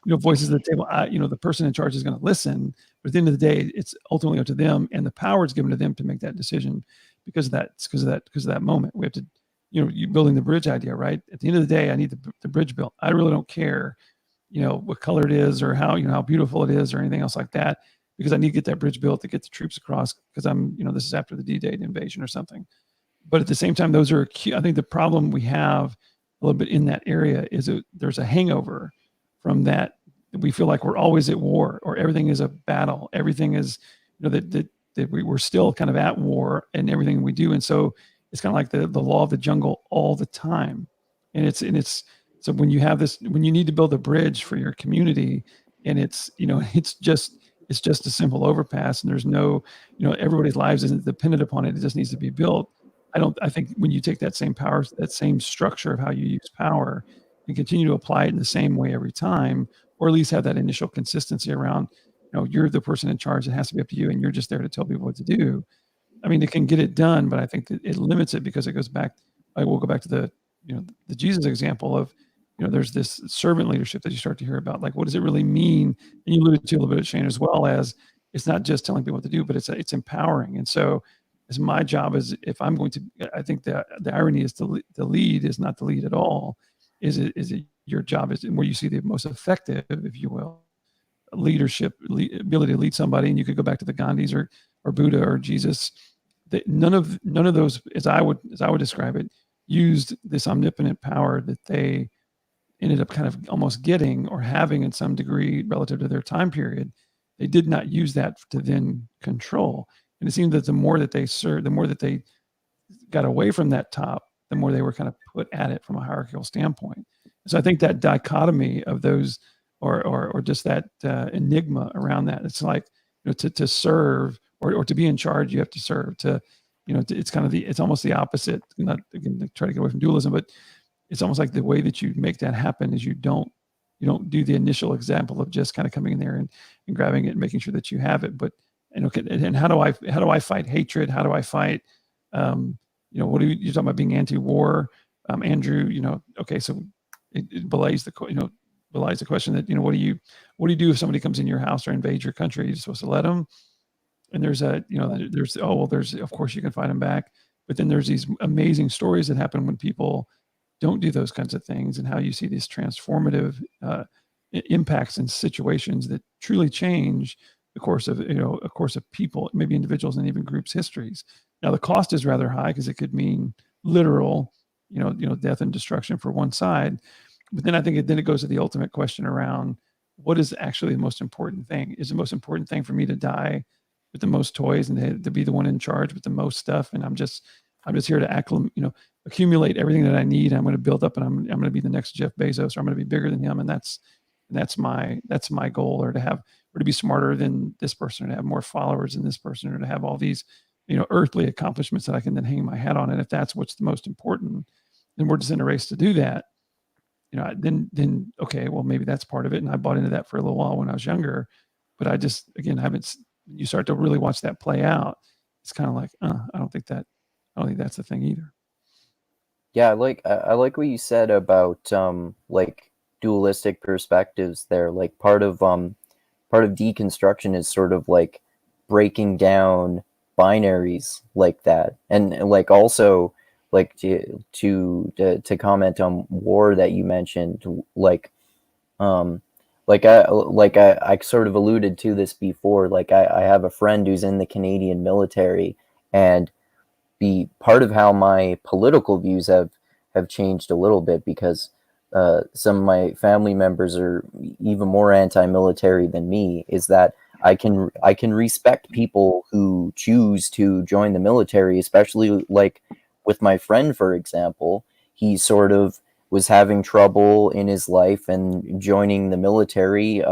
voices at the table. The person in charge is going to listen, but at the end of the day, it's ultimately up to them, and the power is given to them to make that decision because of that moment. We have to, you building the bridge idea, right? At the end of the day, I need the bridge built. I really don't care, what color it is or how beautiful it is or anything else like that. because I need to get that bridge built to get the troops across, because this is after the D-Day invasion or something. But at the same time, those are I think the problem we have a little bit in that area is there's a hangover from that. We feel like we're always at war, or everything is a battle. Everything is, that we're still kind of at war in everything we do. And so it's kind of like the law of the jungle all the time. And it's so when you have this, when you need to build a bridge for your community, and it's just a simple overpass, and there's no, everybody's lives isn't dependent upon it. It just needs to be built. I think when you take that same power, that same structure of how you use power, and continue to apply it in the same way every time, or at least have that initial consistency around, you're the person in charge. It has to be up to you, and you're just there to tell people what to do. I mean, it can get it done, but I think that it limits it, because it goes back. I will go back to the Jesus example of, there's this servant leadership that you start to hear about. Like, what does it really mean? And you alluded to a little bit, Shane, as well, as it's not just telling people what to do, but it's empowering. And so, as my job is, if I'm going to, I think the irony is the lead is not the lead at all. Is it your job is where you see the most effective, if you will, leadership, ability to lead somebody. And you could go back to the Gandhis or Buddha or Jesus. None of those, as I would describe it, used this omnipotent power that they ended up kind of almost getting or having in some degree relative to their time period. They did not use that to then control. And it seemed that the more that they served, the more that they got away from that top, the more they were kind of put at it from a hierarchical standpoint. So I think that dichotomy of those, or just that enigma around that, it's like, to serve or to be in charge, you have to serve. It's kind of it's almost the opposite. Not again to try to get away from dualism, but it's almost like the way that you make that happen is you don't do the initial example of just kind of coming in there and grabbing it and making sure that you have it. But and how do I fight hatred? How do I fight? What are you talking about being anti-war, Andrew? Okay, so it belies the question that what do you do if somebody comes in your house or invades your country? You're supposed to let them. And there's of course you can fight them back, but then there's these amazing stories that happen when people don't do those kinds of things, and how you see these transformative impacts in situations that truly change the course of people, maybe individuals and even groups' histories. Now the cost is rather high, because it could mean literal, death and destruction for one side. But then I think it goes to the ultimate question around what is actually the most important thing. Is the most important thing for me to die with the most toys and to be the one in charge with the most stuff, and I'm just here to accumulate everything that I need. I'm going to build up, and I'm going to be the next Jeff Bezos, or I'm going to be bigger than him, and that's my goal, or to be smarter than this person, or to have more followers than this person, or to have all these earthly accomplishments that I can then hang my hat on. And if that's what's the most important, then we're just in a race to do that. Then okay, well, maybe that's part of it. And I bought into that for a little while when I was younger, but I just, again, you start to really watch that play out. It's kind of like, I don't think that's the thing either. Yeah, I like what you said about like dualistic perspectives there. Like part of deconstruction is sort of like breaking down binaries like that, and like also like to comment on war that you mentioned, I sort of alluded to this before. Like I have a friend who's in the Canadian military, and the part of how my political views have changed a little bit, because some of my family members are even more anti-military than me, is that I can respect people who choose to join the military, especially like with my friend, for example. He sort of was having trouble in his life, and joining the military,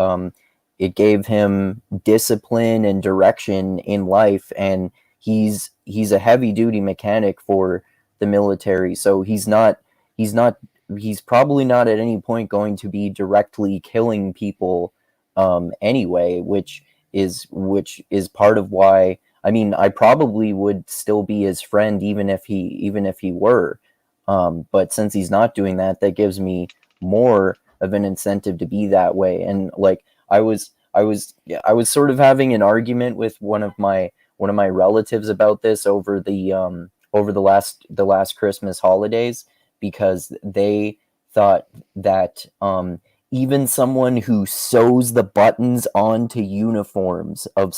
it gave him discipline and direction in life, and he's a heavy duty mechanic for the military, so he's probably not at any point going to be directly killing people anyway, which is part of why, I mean, I probably would still be his friend even if he were, but since he's not doing that, that gives me more of an incentive to be that way. And like I was sort of having an argument with one of my relatives about this over the last Christmas holidays, because they thought that even someone who sews the buttons onto uniforms of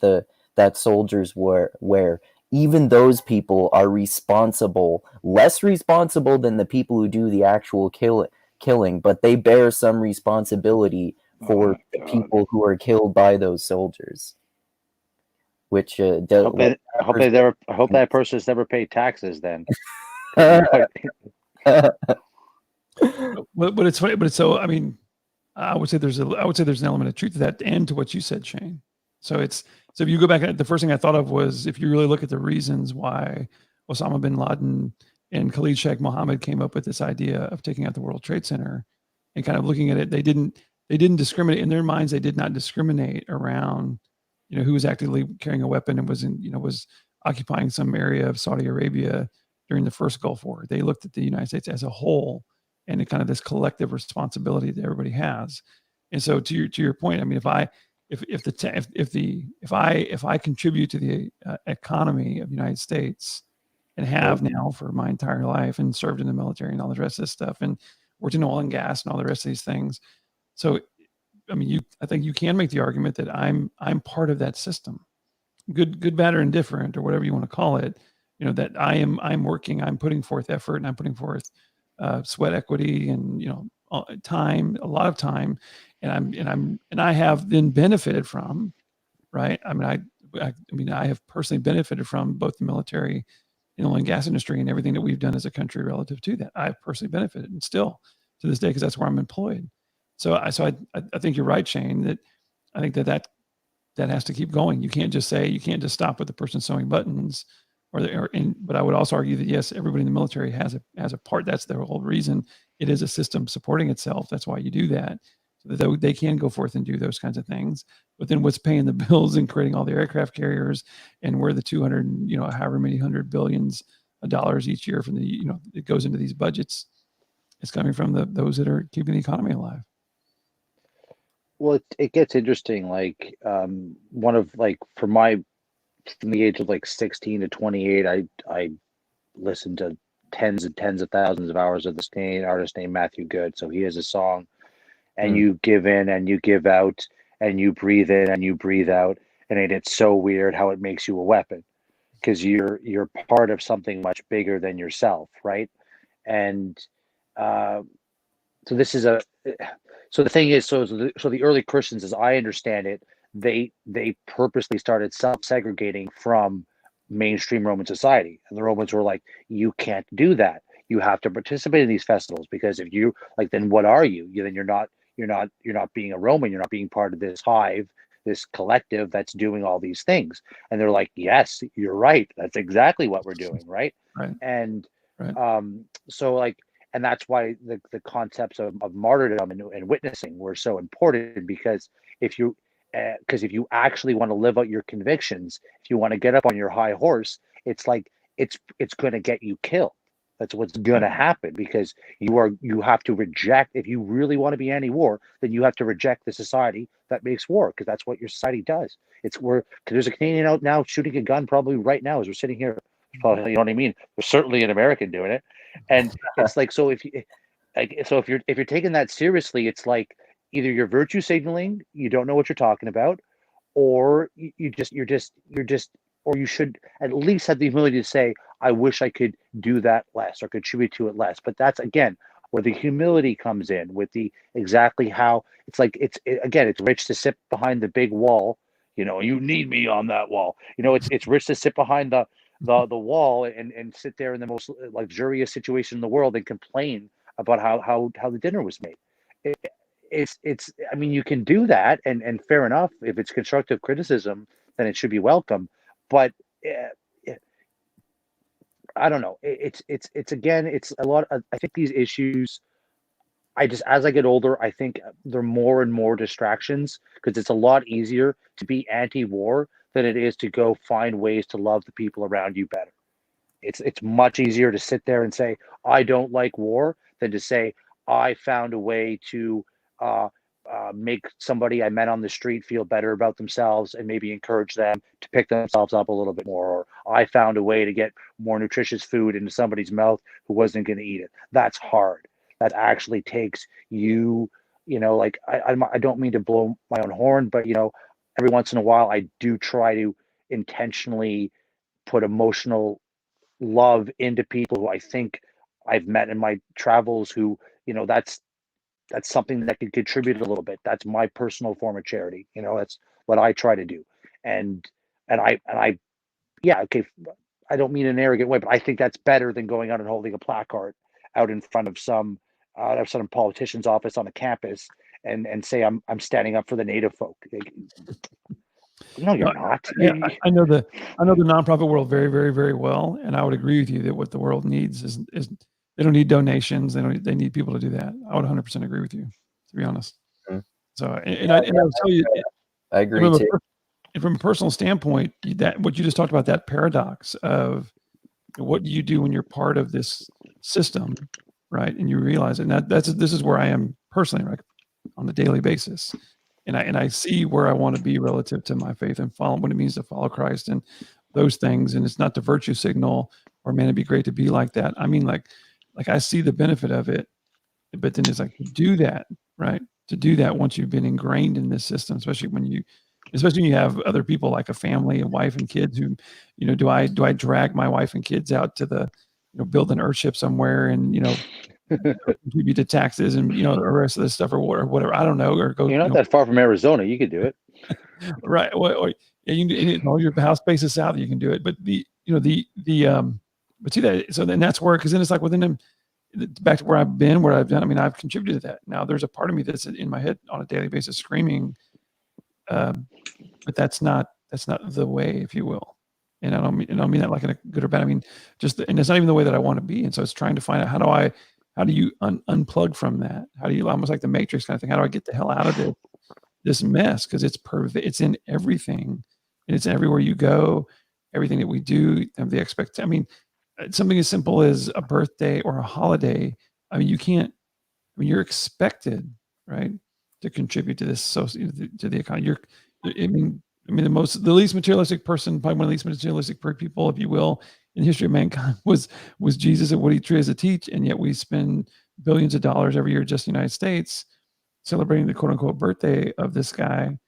that soldiers wear, even those people are responsible, less responsible than the people who do the actual killing, but they bear some responsibility for the people who are killed by those soldiers. Which I hope that person has never paid taxes then. But it's funny. But it's so. I mean, I would say there's an element of truth to that, and to what you said, Shane. So if you go back, the first thing I thought of was, if you really look at the reasons why Osama bin Laden and Khalid Sheikh Mohammed came up with this idea of taking out the World Trade Center, and kind of looking at it, they didn't discriminate in their minds. They did not discriminate around, who was actively carrying a weapon and was occupying some area of Saudi Arabia during the first Gulf War. They looked at the United States as a whole, and kind of this collective responsibility that everybody has. And so to your point, I mean, if I contribute to the economy of the United States, and have now for my entire life, and served in the military and all the rest of this stuff, and worked in oil and gas and all the rest of these things. So, I mean, I think you can make the argument that I'm part of that system, good, bad, or indifferent, or whatever you want to call it. That I'm working, I'm putting forth effort, and I'm putting forth sweat equity, and time, a lot of time, and I have then benefited from, right? I mean, I have personally benefited from both the military and oil and gas industry and everything that we've done as a country relative to that. I've personally benefited, and still to this day, because that's where I'm employed. So I think you're right, Shane, that I think that has to keep going. You can't just stop with the person sewing buttons, but I would also argue that yes, everybody in the military has a part. That's their whole reason. It is a system supporting itself. That's why you do that, so that they can go forth and do those kinds of things. But then what's paying the bills and creating all the aircraft carriers, and where the 200, however many hundred billions of dollars each year from it goes into these budgets, it's coming from those that are keeping the economy alive. Well, it gets interesting. Like, from the age of 16 to 28, I listened to tens and tens of thousands of hours of this artist named Matthew Good. So he has a song, and you give in and you give out, and you breathe in and you breathe out, and it's so weird how it makes you a weapon, because you're part of something much bigger than yourself, right? And so this is so the thing is, so the early Christians, as I understand it, they purposely started self-segregating from mainstream Roman society, and the Romans were like, you can't do that. You have to participate in these festivals, because if you then what are you? Then you're not being a Roman. You're not being part of this hive, this collective that's doing all these things. And they're like, yes, you're right. That's exactly what we're doing, right? Right. And right. And that's why the concepts of martyrdom and witnessing were so important, because if you actually want to live out your convictions, if you want to get up on your high horse, it's going to get you killed. That's what's going to happen, because you have to reject, if you really want to be anti-war, then you have to reject the society that makes war, because that's what your society does. Because there's a Canadian out now shooting a gun probably right now as we're sitting here. Probably, you know what I mean? There's certainly an American doing it, and it's like, so if you're taking that seriously, it's like either you're virtue signaling, you don't know what you're talking about, or you're just, or you should at least have the humility to say, I wish I could do that less or contribute to it less. But that's, again, where the humility comes in, with the exactly how it's like, it's rich to sit behind the big wall. You need me on that wall. It's rich to sit behind the wall and sit there in the most luxurious situation in the world and complain about how the dinner was made. It's I mean, you can do that, and fair enough. If it's constructive criticism, then it should be welcome. But I don't know. It's again, it's a lot of, I think these issues, as I get older, I think there are more and more distractions, because it's a lot easier to be anti-war than it is to go find ways to love the people around you better. It's much easier to sit there and say, I don't like war, than to say, I found a way to make somebody I met on the street feel better about themselves, and maybe encourage them to pick themselves up a little bit more. Or I found a way to get more nutritious food into somebody's mouth who wasn't going to eat it. That's hard. That actually takes you like I don't mean to blow my own horn, but every once in a while I do try to intentionally put emotional love into people who I think I've met in my travels who, that's something that could contribute a little bit. That's my personal form of charity. That's what I try to do. And and I yeah, okay, I don't mean in an arrogant way, but I think that's better than going out and holding a placard out in front of some politician's office on a campus and say I'm standing up for the native folk. No, you're No, not. I know the nonprofit world very, very, very well, and I would agree with you that what the world needs is they don't need donations. They need people to do that. I would 100% agree with you, to be honest. Mhm. So, and I'll tell you, I agree too. from a personal standpoint, that what you just talked about, that paradox of what do you do when you're part of this system, right? And you realize it. And this is where I am personally, right, on a daily basis. And I see where I want to be relative to my faith and follow what it means to follow Christ and those things. And it's not the virtue signal or man, it'd be great to be like that. I mean, like I see the benefit of it, but then it's like to do that, right? To do that once you've been ingrained in this system, especially when you have other people like a family, a wife and kids who, do I drag my wife and kids out to the, build an earthship somewhere and, contribute to taxes and, the rest of this stuff or whatever, I don't know, or go. You're not that far from Arizona. You could do it. Right. Well, yeah, you can, all your house space is south, you can do it. But but see that, so then that's where, because then it's like within them, back to where I've been, where I've done, I mean, I've contributed to that. Now there's a part of me that's in my head on a daily basis screaming, but that's not the way, if you will. And I don't mean that like in a good or bad. I mean, and it's not even the way that I want to be. And so it's trying to find out how do you unplug from that? How do you, almost like the Matrix kind of thing? How do I get the hell out of this mess? Because it's perfect. It's in everything, and it's everywhere you go. Everything that we do, and the expect. I mean, something as simple as a birthday or a holiday. I mean, you can't. I mean, you're expected, right, to contribute to this to the economy. The least materialistic person, probably one of the least materialistic people, if you will, in the history of mankind was Jesus and what he tries to teach. And yet we spend billions of dollars every year just in the United States celebrating the quote unquote birthday of this guy.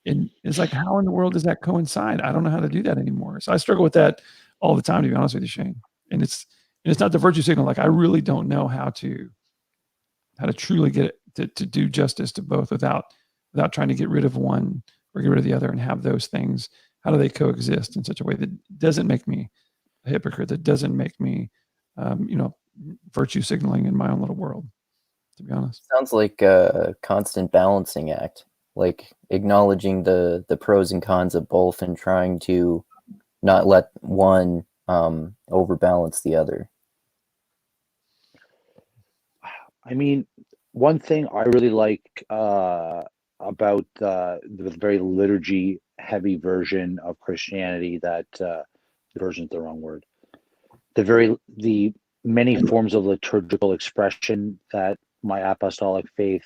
And it's like, how in the world does that coincide? I don't know how to do that anymore. So I struggle with that all the time, to be honest with you, Shane. And it's not the virtue signal. Like I really don't know how to truly get it to do justice to both without trying to get rid of one or get rid of the other and have those things. How do they coexist in such a way that doesn't make me a hypocrite, that doesn't make me, virtue signaling in my own little world, to be honest. Sounds like a constant balancing act, like acknowledging the pros and cons of both and trying to not let one overbalance the other. I mean, one thing I really like about the very liturgy heavy version of Christianity, that version's the wrong word, the many forms of liturgical expression that my apostolic faith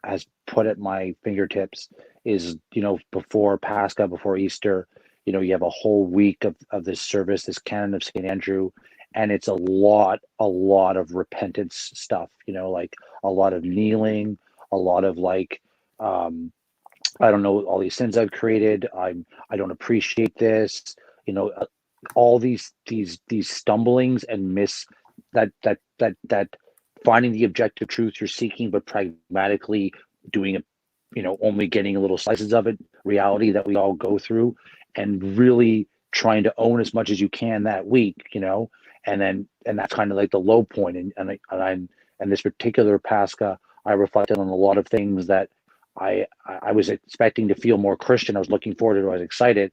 has put at my fingertips is, before Pascha, before Easter, you have a whole week of this service, this canon of St. Andrew, and it's a lot of repentance stuff, like a lot of kneeling, a lot of like, I don't know, all these sins I've created. I don't appreciate this, all these stumblings and that finding the objective truth you're seeking, but pragmatically doing it, only getting a little slices of it, reality that we all go through, and really trying to own as much as you can that week, and that's kind of like the low point. And this particular Pascha, I reflected on a lot of things that I was expecting to feel more Christian. I was looking forward to it. I was excited.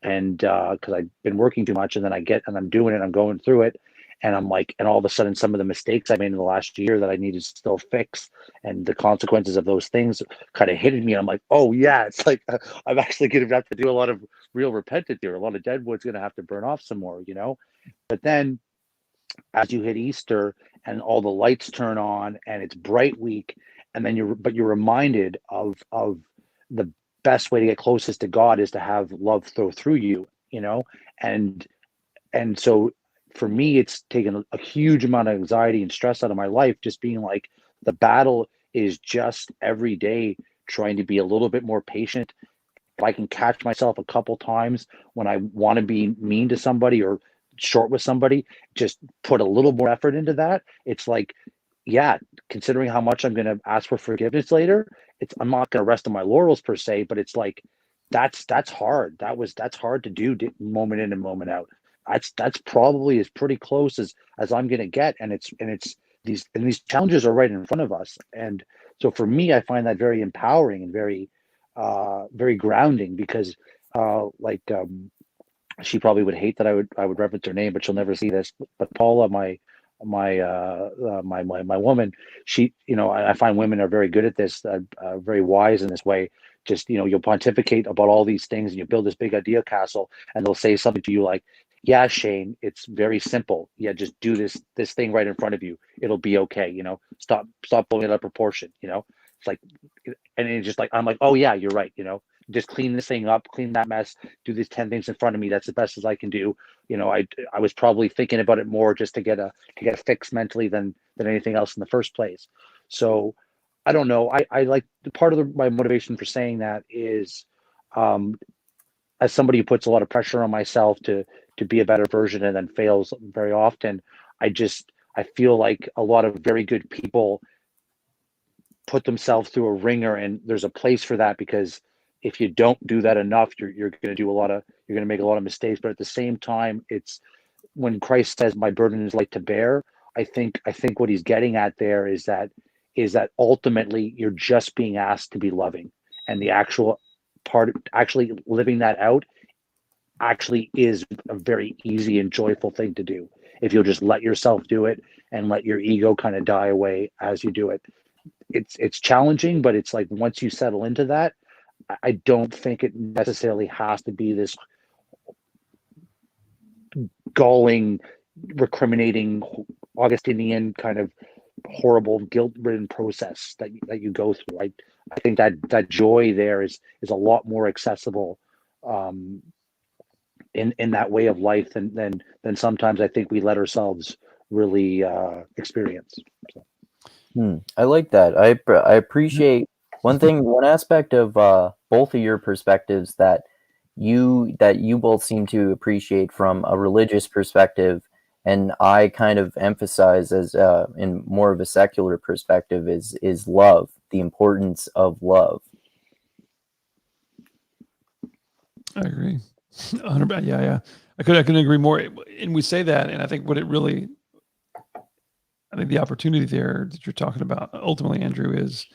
And because I've been working too much, and then I'm doing it, I'm going through it. And I'm like, and all of a sudden, some of the mistakes I made in the last year that I needed to still fix, and the consequences of those things kind of hit me. And I'm like, oh yeah, it's like I'm actually going to have to do a lot of real repentance here. A lot of dead wood's going to have to burn off some more, But then, as you hit Easter and all the lights turn on and it's bright week, and then you're reminded of the best way to get closest to God is to have love flow through you, and so for me, it's taken a huge amount of anxiety and stress out of my life, just being like, the battle is just every day trying to be a little bit more patient. If I can catch myself a couple times when I want to be mean to somebody or short with somebody, just put a little more effort into that. It's like, yeah, considering how much I'm going to ask for forgiveness later, I'm not going to rest on my laurels per se, but it's like, that's hard. That's hard to do moment in and moment out. That's probably as pretty close as I'm going to get. And it's these challenges are right in front of us. And so for me, I find that very empowering and very grounding, because she probably would hate that I would reference her name, but she'll never see this. But Paula, my woman, she, I find women are very good at this, very wise in this way. Just, you'll pontificate about all these things and you build this big idea castle, and they'll say something to you like, yeah, Shane, it's very simple. Yeah, just do this thing right in front of you. It'll be okay. Stop blowing it out of proportion. It's like, and it's just like, I'm like, oh yeah, you're right. Just clean this thing up, clean that mess, do these 10 things in front of me. That's the best as I can do. I was probably thinking about it more just to get a fix mentally than anything else in the first place. So I don't know. I like, part of my motivation for saying that is, as somebody who puts a lot of pressure on myself to be a better version and then fails very often, I feel like a lot of very good people put themselves through a ringer, and there's a place for that, because if you don't do that enough, you're going to make a lot of mistakes. But at the same time, it's when Christ says, my burden is light to bear, I think what he's getting at there is that ultimately you're just being asked to be loving, and the actual part, actually living that out, actually is a very easy and joyful thing to do if you'll just let yourself do it and let your ego kind of die away as you do it. It's challenging, but it's like, once you settle into that, I don't think it necessarily has to be this galling, recriminating, Augustinian kind of horrible, guilt-ridden process that you go through. I think that joy there is a lot more accessible in that way of life than sometimes I think we let ourselves really experience. So. I like that. I appreciate one aspect of both of your perspectives that you both seem to appreciate from a religious perspective, and I kind of emphasize as in more of a secular perspective, is love, the importance of love. I agree. 100%. Yeah. I couldn't agree more. And we say that, and I think I think the opportunity there that you're talking about ultimately, Andrew, is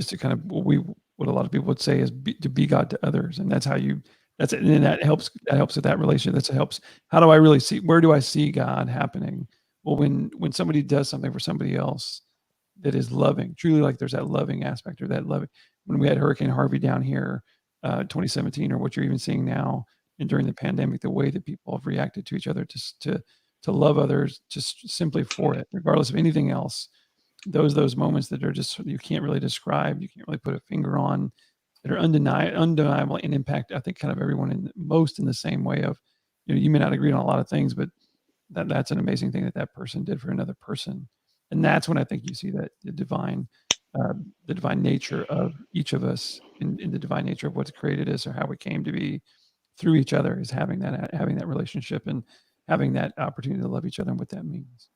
to kind of what a lot of people would say is to be God to others, and that's how that's it, and that helps with that relationship. That helps. How do I really see? Where do I see God happening? Well, when somebody does something for somebody else that is loving, truly, like there's that loving aspect, or that loving. When we had Hurricane Harvey down here, 2017, or what you're even seeing now, and during the pandemic, the way that people have reacted to each other, to love others, just simply for it, regardless of anything else. Those moments that are just, you can't really describe, you can't really put a finger on, that are undeniable and impact, I think, kind of everyone in the same way of, you may not agree on a lot of things, but that's an amazing thing that person did for another person. And that's when I think you see that the divine nature of each of us, in the divine nature of what's created us, or how we came to be through each other, is having that relationship and having that opportunity to love each other, and what that means.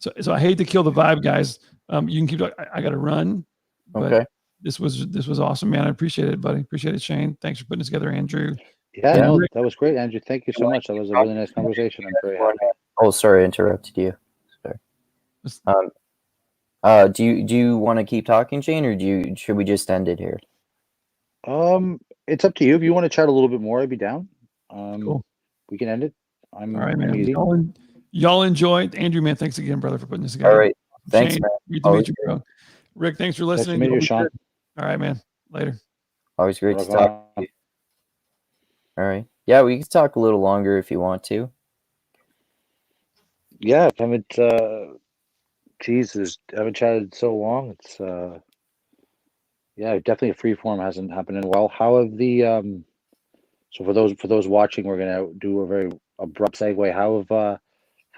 So I hate to kill the vibe, guys. You can keep. I got to run. But okay. This was awesome, man. I appreciate it, buddy. Appreciate it, Shane. Thanks for putting this together, Andrew. Yeah, no, that was great, Andrew. Thank you so much. That was a really nice conversation. I'm very happy. Oh, sorry, I interrupted you. Sorry. Do you want to keep talking, Shane, or should we just end it here? It's up to you. If you want to chat a little bit more, I'd be down. Cool. We can end it. All right, man. I'm easy. Y'all enjoy. Andrew, man, thanks again, brother, for putting this together. All right. Thanks, Shane, man. great to meet you, bro. Rick, thanks for listening. Nice to meet you, Sean. All right, man. Later. Always great to talk to you. All right. Yeah, we can talk a little longer if you want to. Yeah, I haven't chatted so long. It's definitely a free form hasn't happened in a while. How have the so for those watching, we're gonna do a very abrupt segue. How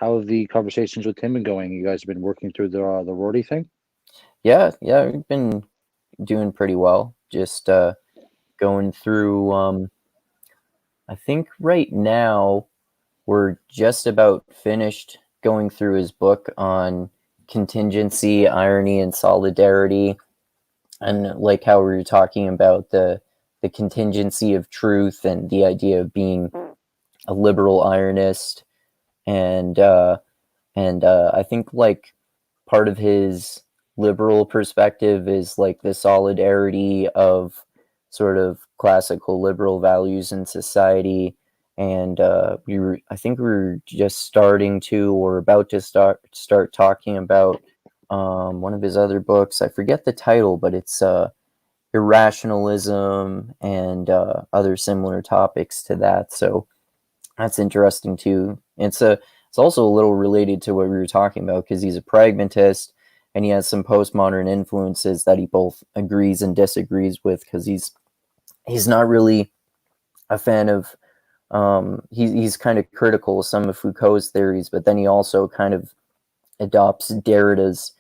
have the conversations with Tim been going? You guys have been working through the Rorty thing? Yeah, we've been doing pretty well. Just going through. I think right now we're just about finished going through his book on contingency, irony, and solidarity, and like how we were talking about the contingency of truth and the idea of being a liberal ironist, and I think like part of his liberal perspective is like the solidarity of sort of classical liberal values in society. And I think we were just starting to, or about to start talking about one of his other books. I forget the title, but it's Irrationalism and other similar topics to that. So that's interesting too. It's also a little related to what we were talking about because he's a pragmatist and he has some postmodern influences that he both agrees and disagrees with because he's not really a fan of he's kind of critical of some of Foucault's theories, but then he also kind of adopts Derrida's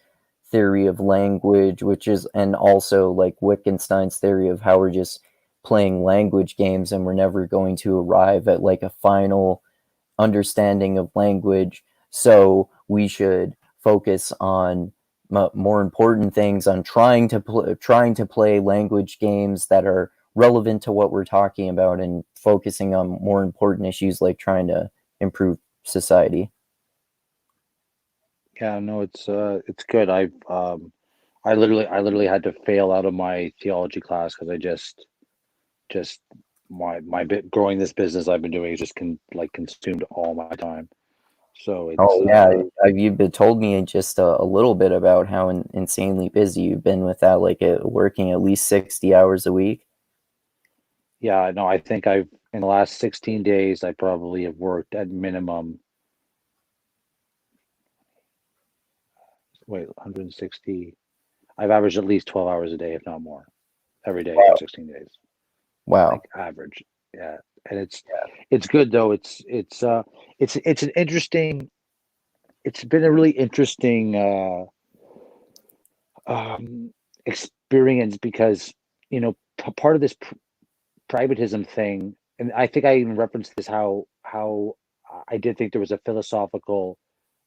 theory of language, which is, and also like Wittgenstein's theory of how we're just playing language games and we're never going to arrive at like a final understanding of language. So we should focus on more important things, on trying to play language games that are relevant to what we're talking about, and focusing on more important issues like trying to improve society. Yeah, no, it's good. I literally had to fail out of my theology class because I just my bit growing this business I've been doing is just consumed all my time. So it's Oh yeah, you've been told me just a little bit about how insanely busy you've been with that, like working at least 60 hours a week. yeah, no, I think I've in the last 16 days I probably have worked at minimum, wait, 160. I've averaged at least 12 hours a day, if not more, every day for Wow. 16 days. Wow. Like average. Yeah. And it's good though. It's an interesting, it's been a really interesting experience because part of this pragmatism thing, and I think I even referenced this, how I did think there was a philosophical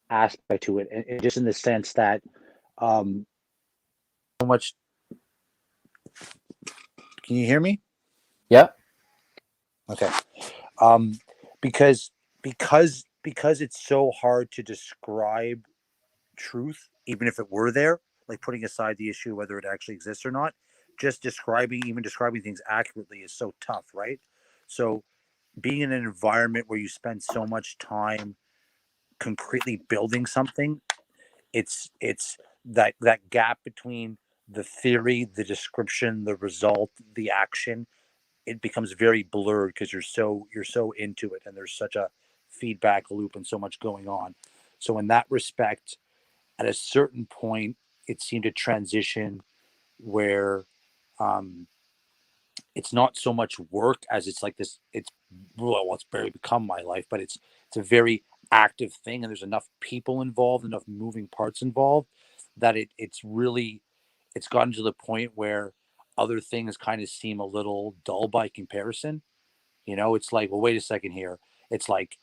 aspect to it, and just in the sense that so much. Can you hear me? Yeah. Okay. Um, because because it's so hard to describe truth, even if it were there, like putting aside the issue whether it actually exists or not, just even describing things accurately is so tough, right? So being in an environment where you spend so much time concretely building something, it's that gap between the theory, the description, the result, the action, it becomes very blurred because you're so into it and there's such a feedback loop and so much going on. So in that respect, at a certain point, it seemed to transition where um, it's not so much work as it's like this. It's barely become my life, but it's a very active thing, and there's enough people involved, enough moving parts involved that it's gotten to the point where other things kind of seem a little dull by comparison. It's like, well, wait a second here. It's like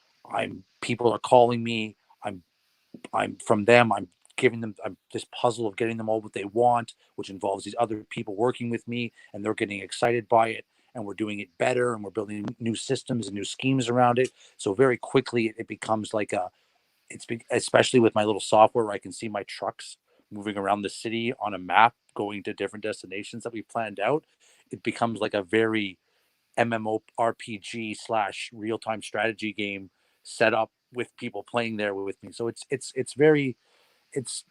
people are calling me. I'm I'm from them. I'm giving them this puzzle of getting them all what they want, which involves these other people working with me, and they're getting excited by it. And we're doing it better, and we're building new systems and new schemes around it. So very quickly, it becomes like especially with my little software where I can see my trucks moving around the city on a map, going to different destinations that we planned out. It becomes like a very MMORPG / real time strategy game set up with people playing there with me. So it's very it's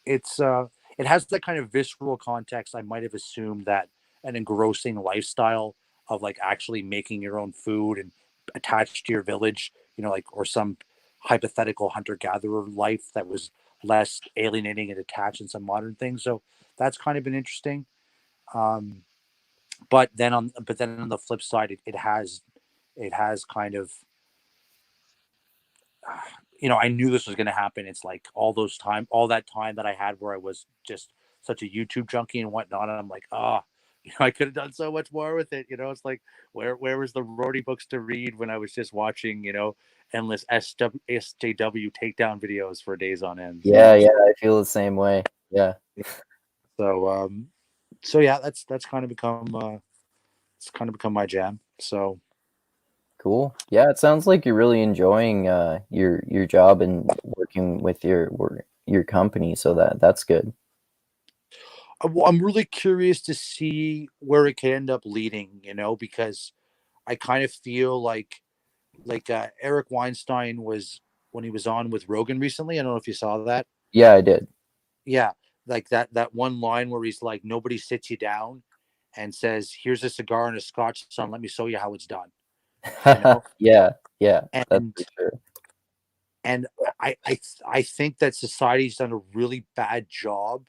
it's it has that kind of visceral context. I might have assumed that an engrossing lifestyle of like actually making your own food and attached to your village, like, or some hypothetical hunter gatherer life that was less alienating and attached in some modern things. So that's kind of been interesting. Um, but then on the flip side, it has kind of I knew this was going to happen. It's like all that time that I had where I was just such a YouTube junkie and whatnot. And I'm like, I could have done so much more with it. It's like, where was the Rorty books to read when I was just watching, endless SJW takedown videos for days on end. Yeah, I feel the same way. Yeah. So yeah, that's kind of become my jam. So Cool. Yeah, it sounds like you're really enjoying your job and working with your company, so that's good. I'm really curious to see where it can end up leading, because I kind of feel like Eric Weinstein was, when he was on with Rogan recently. I don't know if you saw that. Yeah, I did. Yeah, like that one line where he's like, nobody sits you down and says, "Here's a cigar and a scotch, son. Let me show you how it's done." Yeah, that's And for sure. and I think that society's done a really bad job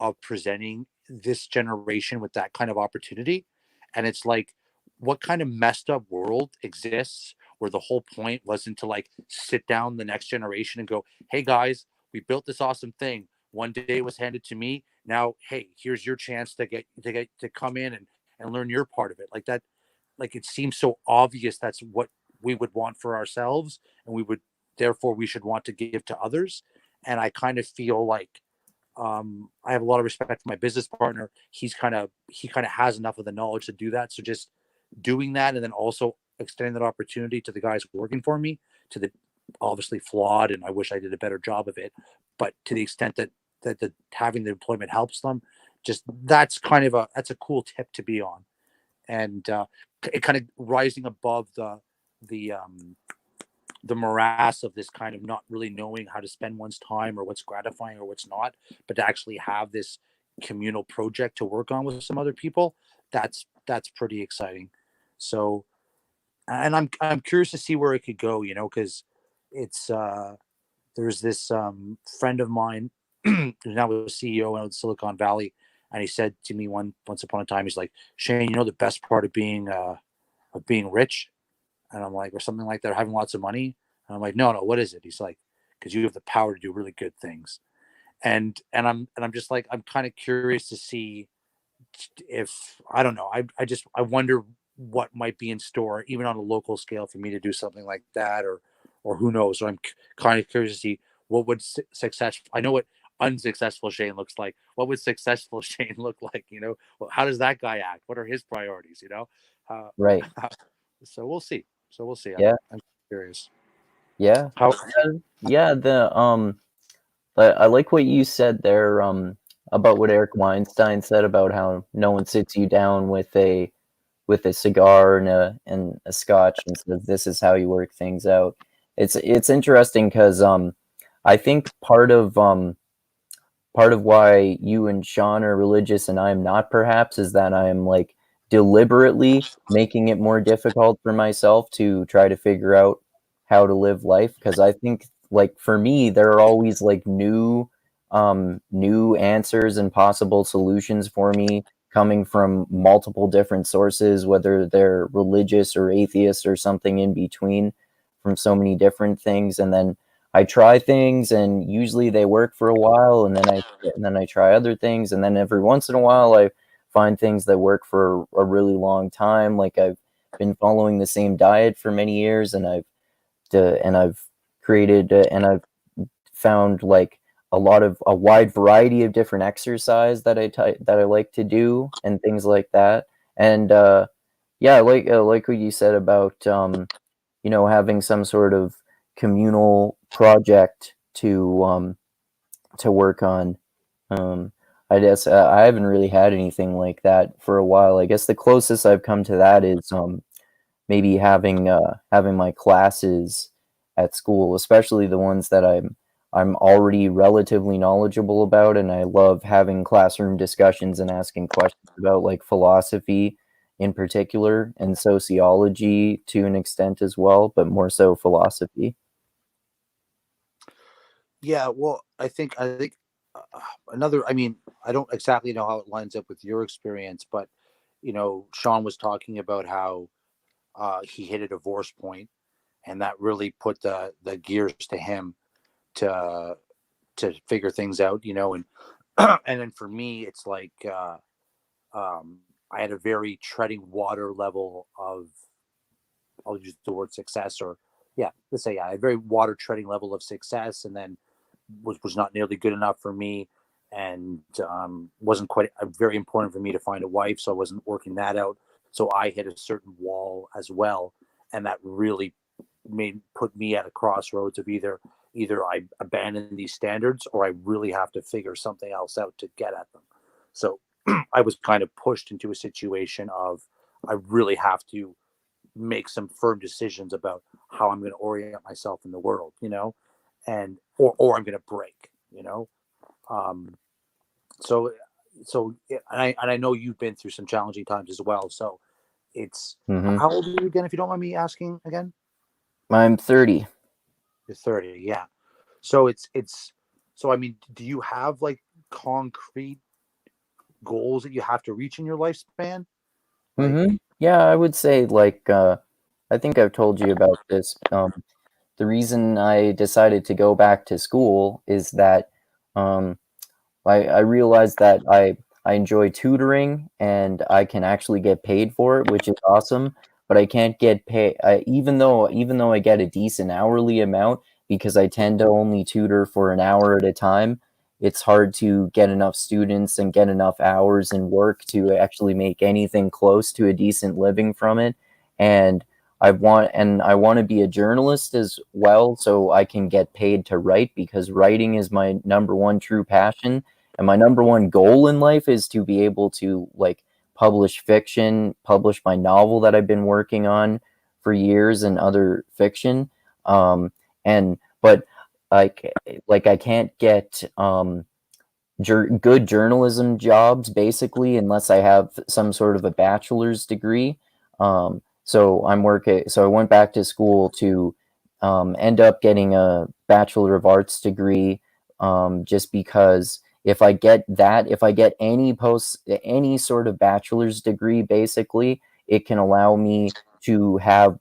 of presenting this generation with that kind of opportunity. And it's like, what kind of messed up world exists where the whole point wasn't to like sit down the next generation and go, "Hey guys, we built this awesome thing. One day it was handed to me. Now, hey, here's your chance to come in and learn your part of it." Like that, like it seems so obvious that's what we would want for ourselves, and therefore we should want to give to others. And I kind of feel like, I have a lot of respect for my business partner. He kind of has enough of the knowledge to do that. So just doing that, and then also extending that opportunity to the guys working for me, to the obviously flawed, and I wish I did a better job of it, but to the extent that the having the employment helps them, just that's a cool tip to be on. And it kind of rising above the the morass of this kind of not really knowing how to spend one's time, or what's gratifying or what's not, but to actually have this communal project to work on with some other people. That's pretty exciting. So, and I'm curious to see where it could go, because it's there's this friend of mine who's now a CEO in Silicon Valley, and he said to me once upon a time, he's like, "Shane, the best part of being rich," and I'm like, or something like that, having lots of money. And I'm like, no, what is it? He's like, because you have the power to do really good things. And I'm just like, I'm kind of curious to see if, I don't know, I wonder what might be in store, even on a local scale, for me to do something like that, or who knows. So I'm kind of curious to see what would success. I know what unsuccessful Shane looks like. What would successful Shane look like? Well, how does that guy act? What are his priorities? Uh, Right. so we'll see. Yeah. I'm curious. Yeah. How? Yeah, I like what you said there, about what Eric Weinstein said about how no one sits you down with a cigar and a scotch and says, "This is how you work things out." It's interesting because I think part of why you and Sean are religious and I am not, perhaps, is that I am like deliberately making it more difficult for myself to try to figure out how to live life. Because I think, like, for me, there are always like new answers and possible solutions for me coming from multiple different sources, whether they're religious or atheist or something in between, from so many different things. And then I try things, and usually they work for a while, and then I try other things, and then every once in a while I find things that work for a really long time. Like, I've been following the same diet for many years, and I've created and I've found like a wide variety of different exercise that I like to do, and things like that. And yeah, I like what you said about having some sort of communal project to work on. I guess I haven't really had anything like that for a while. I guess the closest I've come to that is maybe having my classes at school, especially the ones that I'm already relatively knowledgeable about, and I love having classroom discussions and asking questions about like philosophy in particular, and sociology to an extent as well, but more so philosophy. Yeah, well, I think another. I mean, I don't exactly know how it lines up with your experience, but Sean was talking about how he hit a divorce point, and that really put the gears to him to figure things out. And And then for me, it's like I had a very treading water level of, I'll use the word success, or yeah, let's say, yeah, a very water treading level of success, and then was not nearly good enough for me, and wasn't quite very important for me to find a wife, so I wasn't working that out. So I hit a certain wall as well, and that really put me at a crossroads of either I abandon these standards or I really have to figure something else out to get at them. So I was kind of pushed into a situation of I really have to make some firm decisions about how I'm going to orient myself in the world, and or I'm going to break, Um, so and I know you've been through some challenging times as well. So it's Hmm. how old are you again, if you don't mind me asking again? I'm 30. You're 30, yeah. So so I mean, do you have like concrete goals that you have to reach in your lifespan? Like, Yeah, I would say like I think I've told you about this. The reason I decided to go back to school is that um, I realized that I enjoy tutoring and I can actually get paid for it, which is awesome. But I can't get paid even though I get a decent hourly amount because I tend to only tutor for an hour at a time. It's hard to get enough students and get enough hours and work to actually make anything close to a decent living from it. And I want to be a journalist as well, so I can get paid to write because writing is my number one true passion, and my number one goal in life is to be able to like publish fiction, publish my novel that I've been working on for years and other fiction. And but like I can't get good journalism jobs basically unless I have some sort of a bachelor's degree. So I went back to school to end up getting a Bachelor of Arts degree, just because if I get any sort of bachelor's degree, basically, it can allow me to have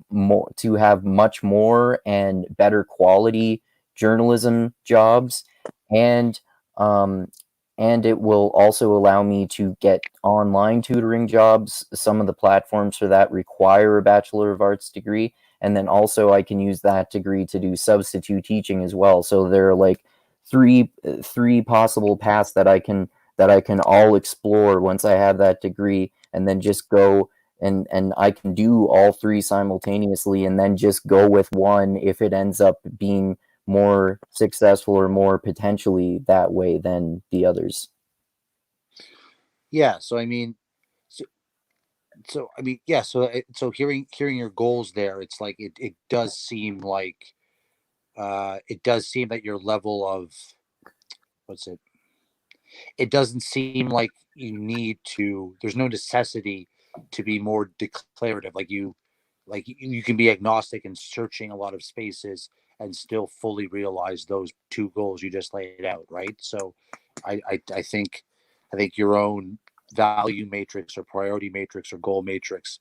much more and better quality journalism jobs, and um, and it will also allow me to get online tutoring jobs. Some of the platforms for that require a Bachelor of Arts degree, and then also I can use that degree to do substitute teaching as well. So there are like three possible paths that I can all explore once I have that degree, and then just go and I can do all three simultaneously, and then just go with one if it ends up being more successful or more potentially that way than the others. yeah. So I mean, so, so I mean, yeah. So hearing your goals there, it's like it does seem like it does seem that your level of what's it? It doesn't seem like you need to. There's no necessity to be more declarative. Like you can be agnostic and searching a lot of spaces and still fully realize those two goals you just laid out, right? So I think your own value matrix or priority matrix or goal matrix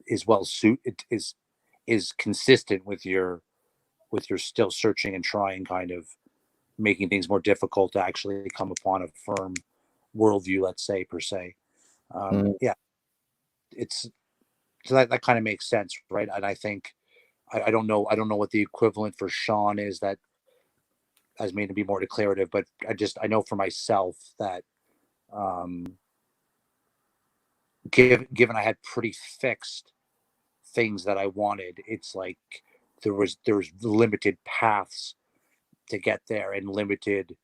is is consistent with your still searching and trying, kind of making things more difficult to actually come upon a firm worldview, let's say, per se. Mm, Yeah, it's so that kind of makes sense, right? And I think I don't know what the equivalent for Sean is that has made him be more declarative, but I know for myself that um, given I had pretty fixed things that I wanted, it's like there was limited paths to get there and limited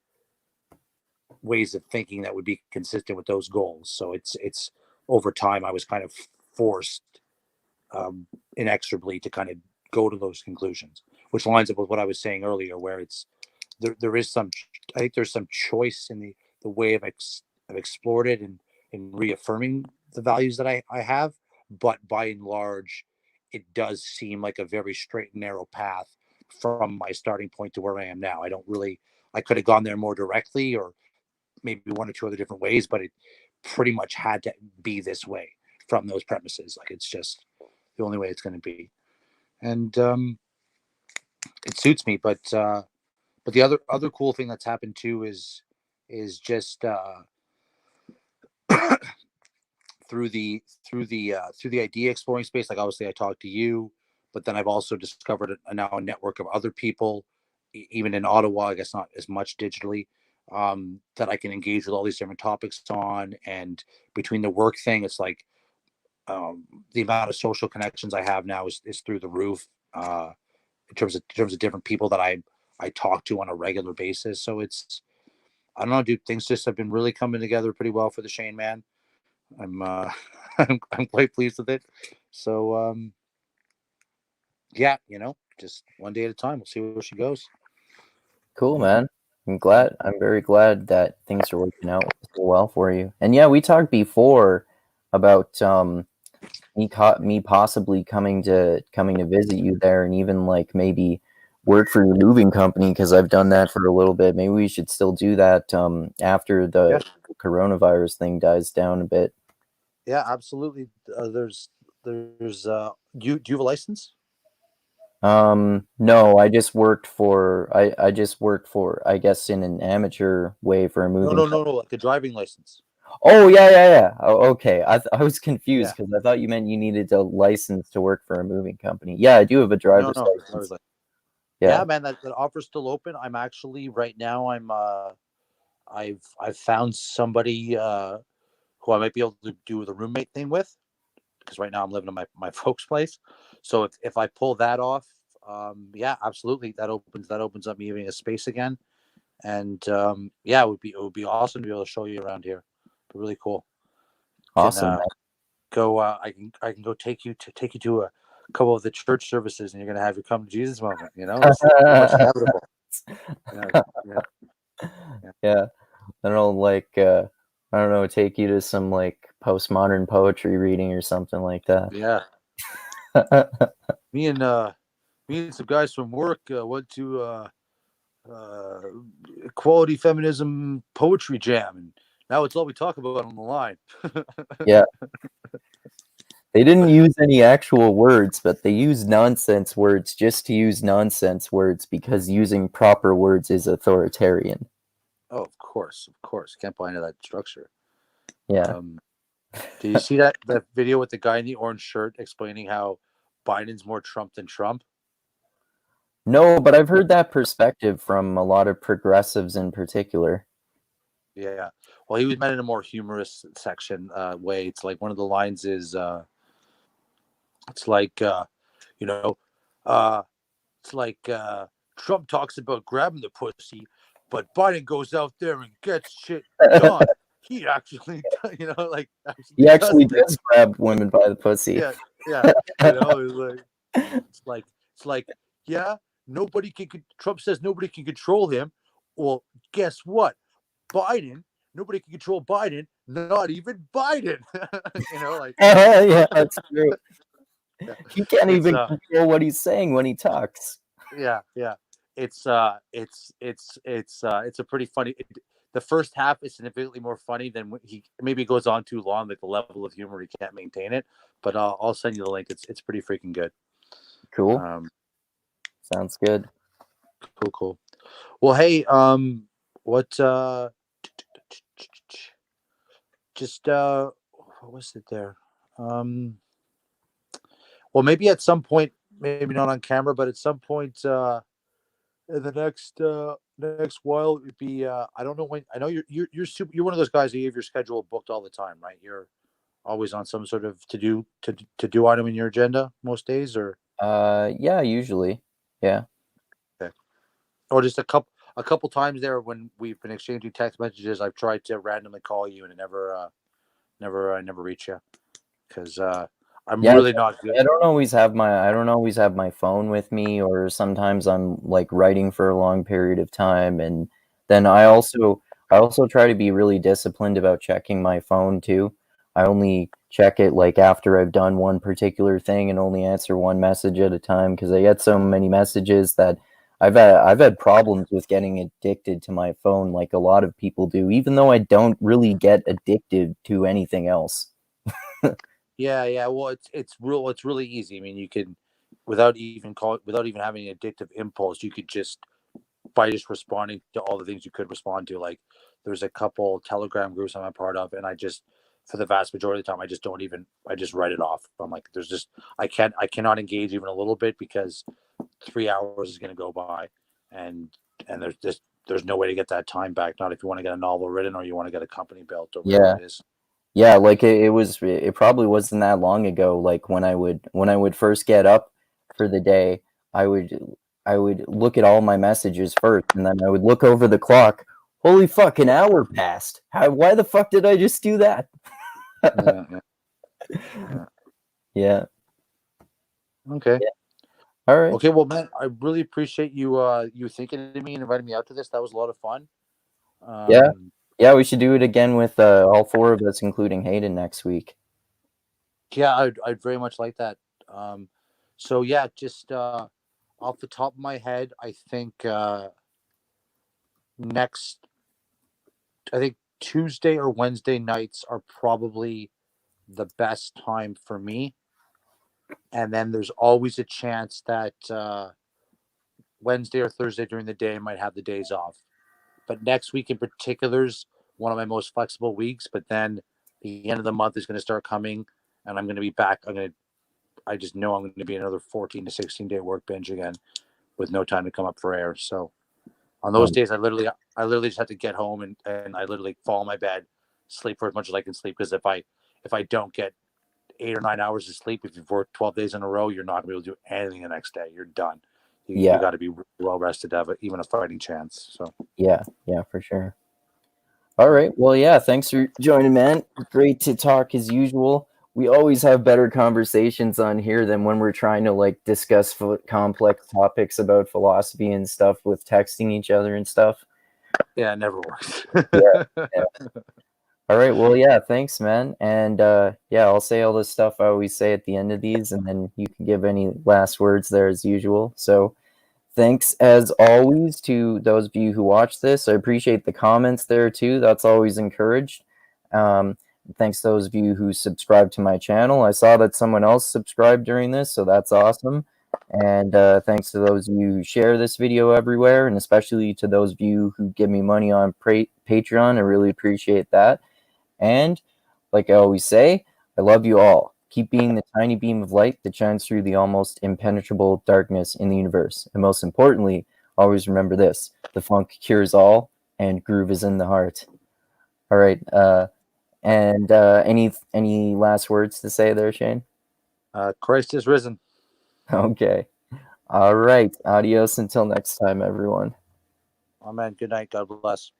ways of thinking that would be consistent with those goals. So it's over time I was kind of forced inexorably to kind of go to those conclusions, which lines up with what I was saying earlier, where there is some, I think there's some choice in the way I've explored it and in reaffirming the values that I have, but by and large, it does seem like a very straight and narrow path from my starting point to where I am now. I could have gone there more directly or maybe one or two other different ways, but it pretty much had to be this way from those premises. Like it's just the only way it's going to be, and it suits me. But the other cool thing that's happened too is is just through the idea exploring space. Like obviously I talked to you, but then I've also discovered now a network of other people, even in Ottawa, I guess not as much digitally, that I can engage with all these different topics on. And between the work thing, it's like the amount of social connections I have now is through the roof, in terms of different people that I talk to on a regular basis. So it's, I don't know, dude, things just have been really coming together pretty well for the Shane man. I'm I'm quite pleased with it. So yeah, just one day at a time. We'll see where she goes. Cool, man. I'm very glad that things are working out so well for you. And yeah, we talked before about me possibly coming to visit you there, and even like maybe work for your moving company, because I've done that for a little bit. Maybe we should still do that after the coronavirus thing dies down a bit. Yeah, absolutely. There's do you have a license? No, I just worked for I guess in an amateur way for a moving No, like a driving license. Oh, yeah. Oh, okay. I was confused Yeah. because I thought you meant you needed a license to work for a moving company. Yeah, I do have a driver's license. Yeah, man, that offer's still open. I'm actually right now. I've found somebody who I might be able to do the roommate thing with, because right now I'm living in my folks' place. So if I pull that off, yeah, absolutely, that opens up me having a space again. And yeah, it would be awesome to be able to show you around here. It'd be really cool. Awesome. Go. I can go take you to a couple of the church services, and you're gonna have your come to Jesus moment. It's pretty much inevitable. Yeah. I don't know, take you to some like postmodern poetry reading or something like that. Yeah. me and some guys from work went to Equality Feminism Poetry Jam, and now it's all we talk about on the line. Yeah. They didn't use any actual words, but they used nonsense words just to use nonsense words, because using proper words is authoritarian. Oh, of course. Can't buy into that structure. Yeah. Did you see that video with the guy in the orange shirt explaining how Biden's more Trump than Trump? No, but I've heard that perspective from a lot of progressives in particular. Yeah. Well, he was meant in a more humorous section way. It's like one of the lines is, it's like, it's like Trump talks about grabbing the pussy, but Biden goes out there and gets shit done. He actually, like he actually does grab women by the pussy. Yeah. It's like, yeah, nobody can. Trump says nobody can control him. Well, guess what? Nobody can control Biden. Not even Biden. Yeah, that's true. Yeah. He can't even control what he's saying when he talks. Yeah. It's a pretty funny. The first half is significantly more funny than when he maybe goes on too long. Like the level of humor, he can't maintain it. But I'll send you the link. It's pretty freaking good. Cool. Sounds good. Cool. Well, hey, what what was it there? Well, maybe at some point, maybe not on camera, but at some point in the next while, it would be I don't know when. I know you're one of those guys who you have your schedule booked all the time, right? You're always on some sort of to do item in your agenda most days, or yeah, usually, yeah. Okay. Or just a couple times there when we've been exchanging text messages, I've tried to randomly call you and it never reach you, because I'm really not good. I don't always have my phone with me, or sometimes I'm like writing for a long period of time, and then I also try to be really disciplined about checking my phone too. I only check it like after I've done one particular thing, and only answer one message at a time, because I get so many messages that I've had problems with getting addicted to my phone, like a lot of people do, even though I don't really get addicted to anything else. Yeah. Well, it's really easy. I mean, you can, without even having an addictive impulse, you could just, by just responding to all the things you could respond to, like There's a couple Telegram groups I'm a part of, and I just, for the vast majority of the time, I just write it off. I'm like, I cannot engage even a little bit because 3 hours is going to go by, and there's no way to get that time back. Not if you want to get a novel written or you want to get a company built or whatever it is. Yeah, like it probably wasn't that long ago. Like when I would first get up for the day, I would look at all my messages first, and then I would look over the clock. Holy fuck, an hour passed. Why the fuck did I just do that? Yeah. Okay. Yeah. All right. Okay, well, man, I really appreciate you you thinking of me and inviting me out to this. That was a lot of fun. Yeah, we should do it again with all four of us, including Hayden, next week. Yeah, I'd very much like that. So yeah, just off the top of my head, I think Tuesday or Wednesday nights are probably the best time for me. And then there's always a chance that Wednesday or Thursday during the day I might have the days off. But next week in particular is one of my most flexible weeks. But then the end of the month is going to start coming, and I'm going to be back. I just know I'm going to be another 14 to 16 day work binge again, with no time to come up for air. So on those days, I literally just have to get home and I literally fall in my bed, sleep for as much as I can sleep. Because if I don't get 8 or 9 hours of sleep, if you've worked 12 days in a row, you're not going to be able to do anything the next day. You're done. You got to be well rested to have even a fighting chance. So yeah, for sure. All right. Well, yeah, thanks for joining, man. Great to talk as usual. We always have better conversations on here than when we're trying to like discuss complex topics about philosophy and stuff with texting each other and stuff. Yeah, it never works. Yeah. All right. Well, yeah, thanks, man. And yeah, I'll say all the stuff I always say at the end of these, and then you can give any last words there as usual. So thanks as always to those of you who watch this. I appreciate the comments there too. That's always encouraged. Thanks to those of you who subscribe to my channel. I saw that someone else subscribed during this, so that's awesome. And thanks to those of you who share this video everywhere, and especially to those of you who give me money on Patreon. I really appreciate that. And like I always say, I love you all. Keep being the tiny beam of light that shines through the almost impenetrable darkness in the universe. And most importantly, always remember this: the funk cures all, and groove is in the heart. All right. And any last words to say there, Shane? Christ is risen. Okay. All right. Adios until next time, everyone. Amen. Good night. God bless.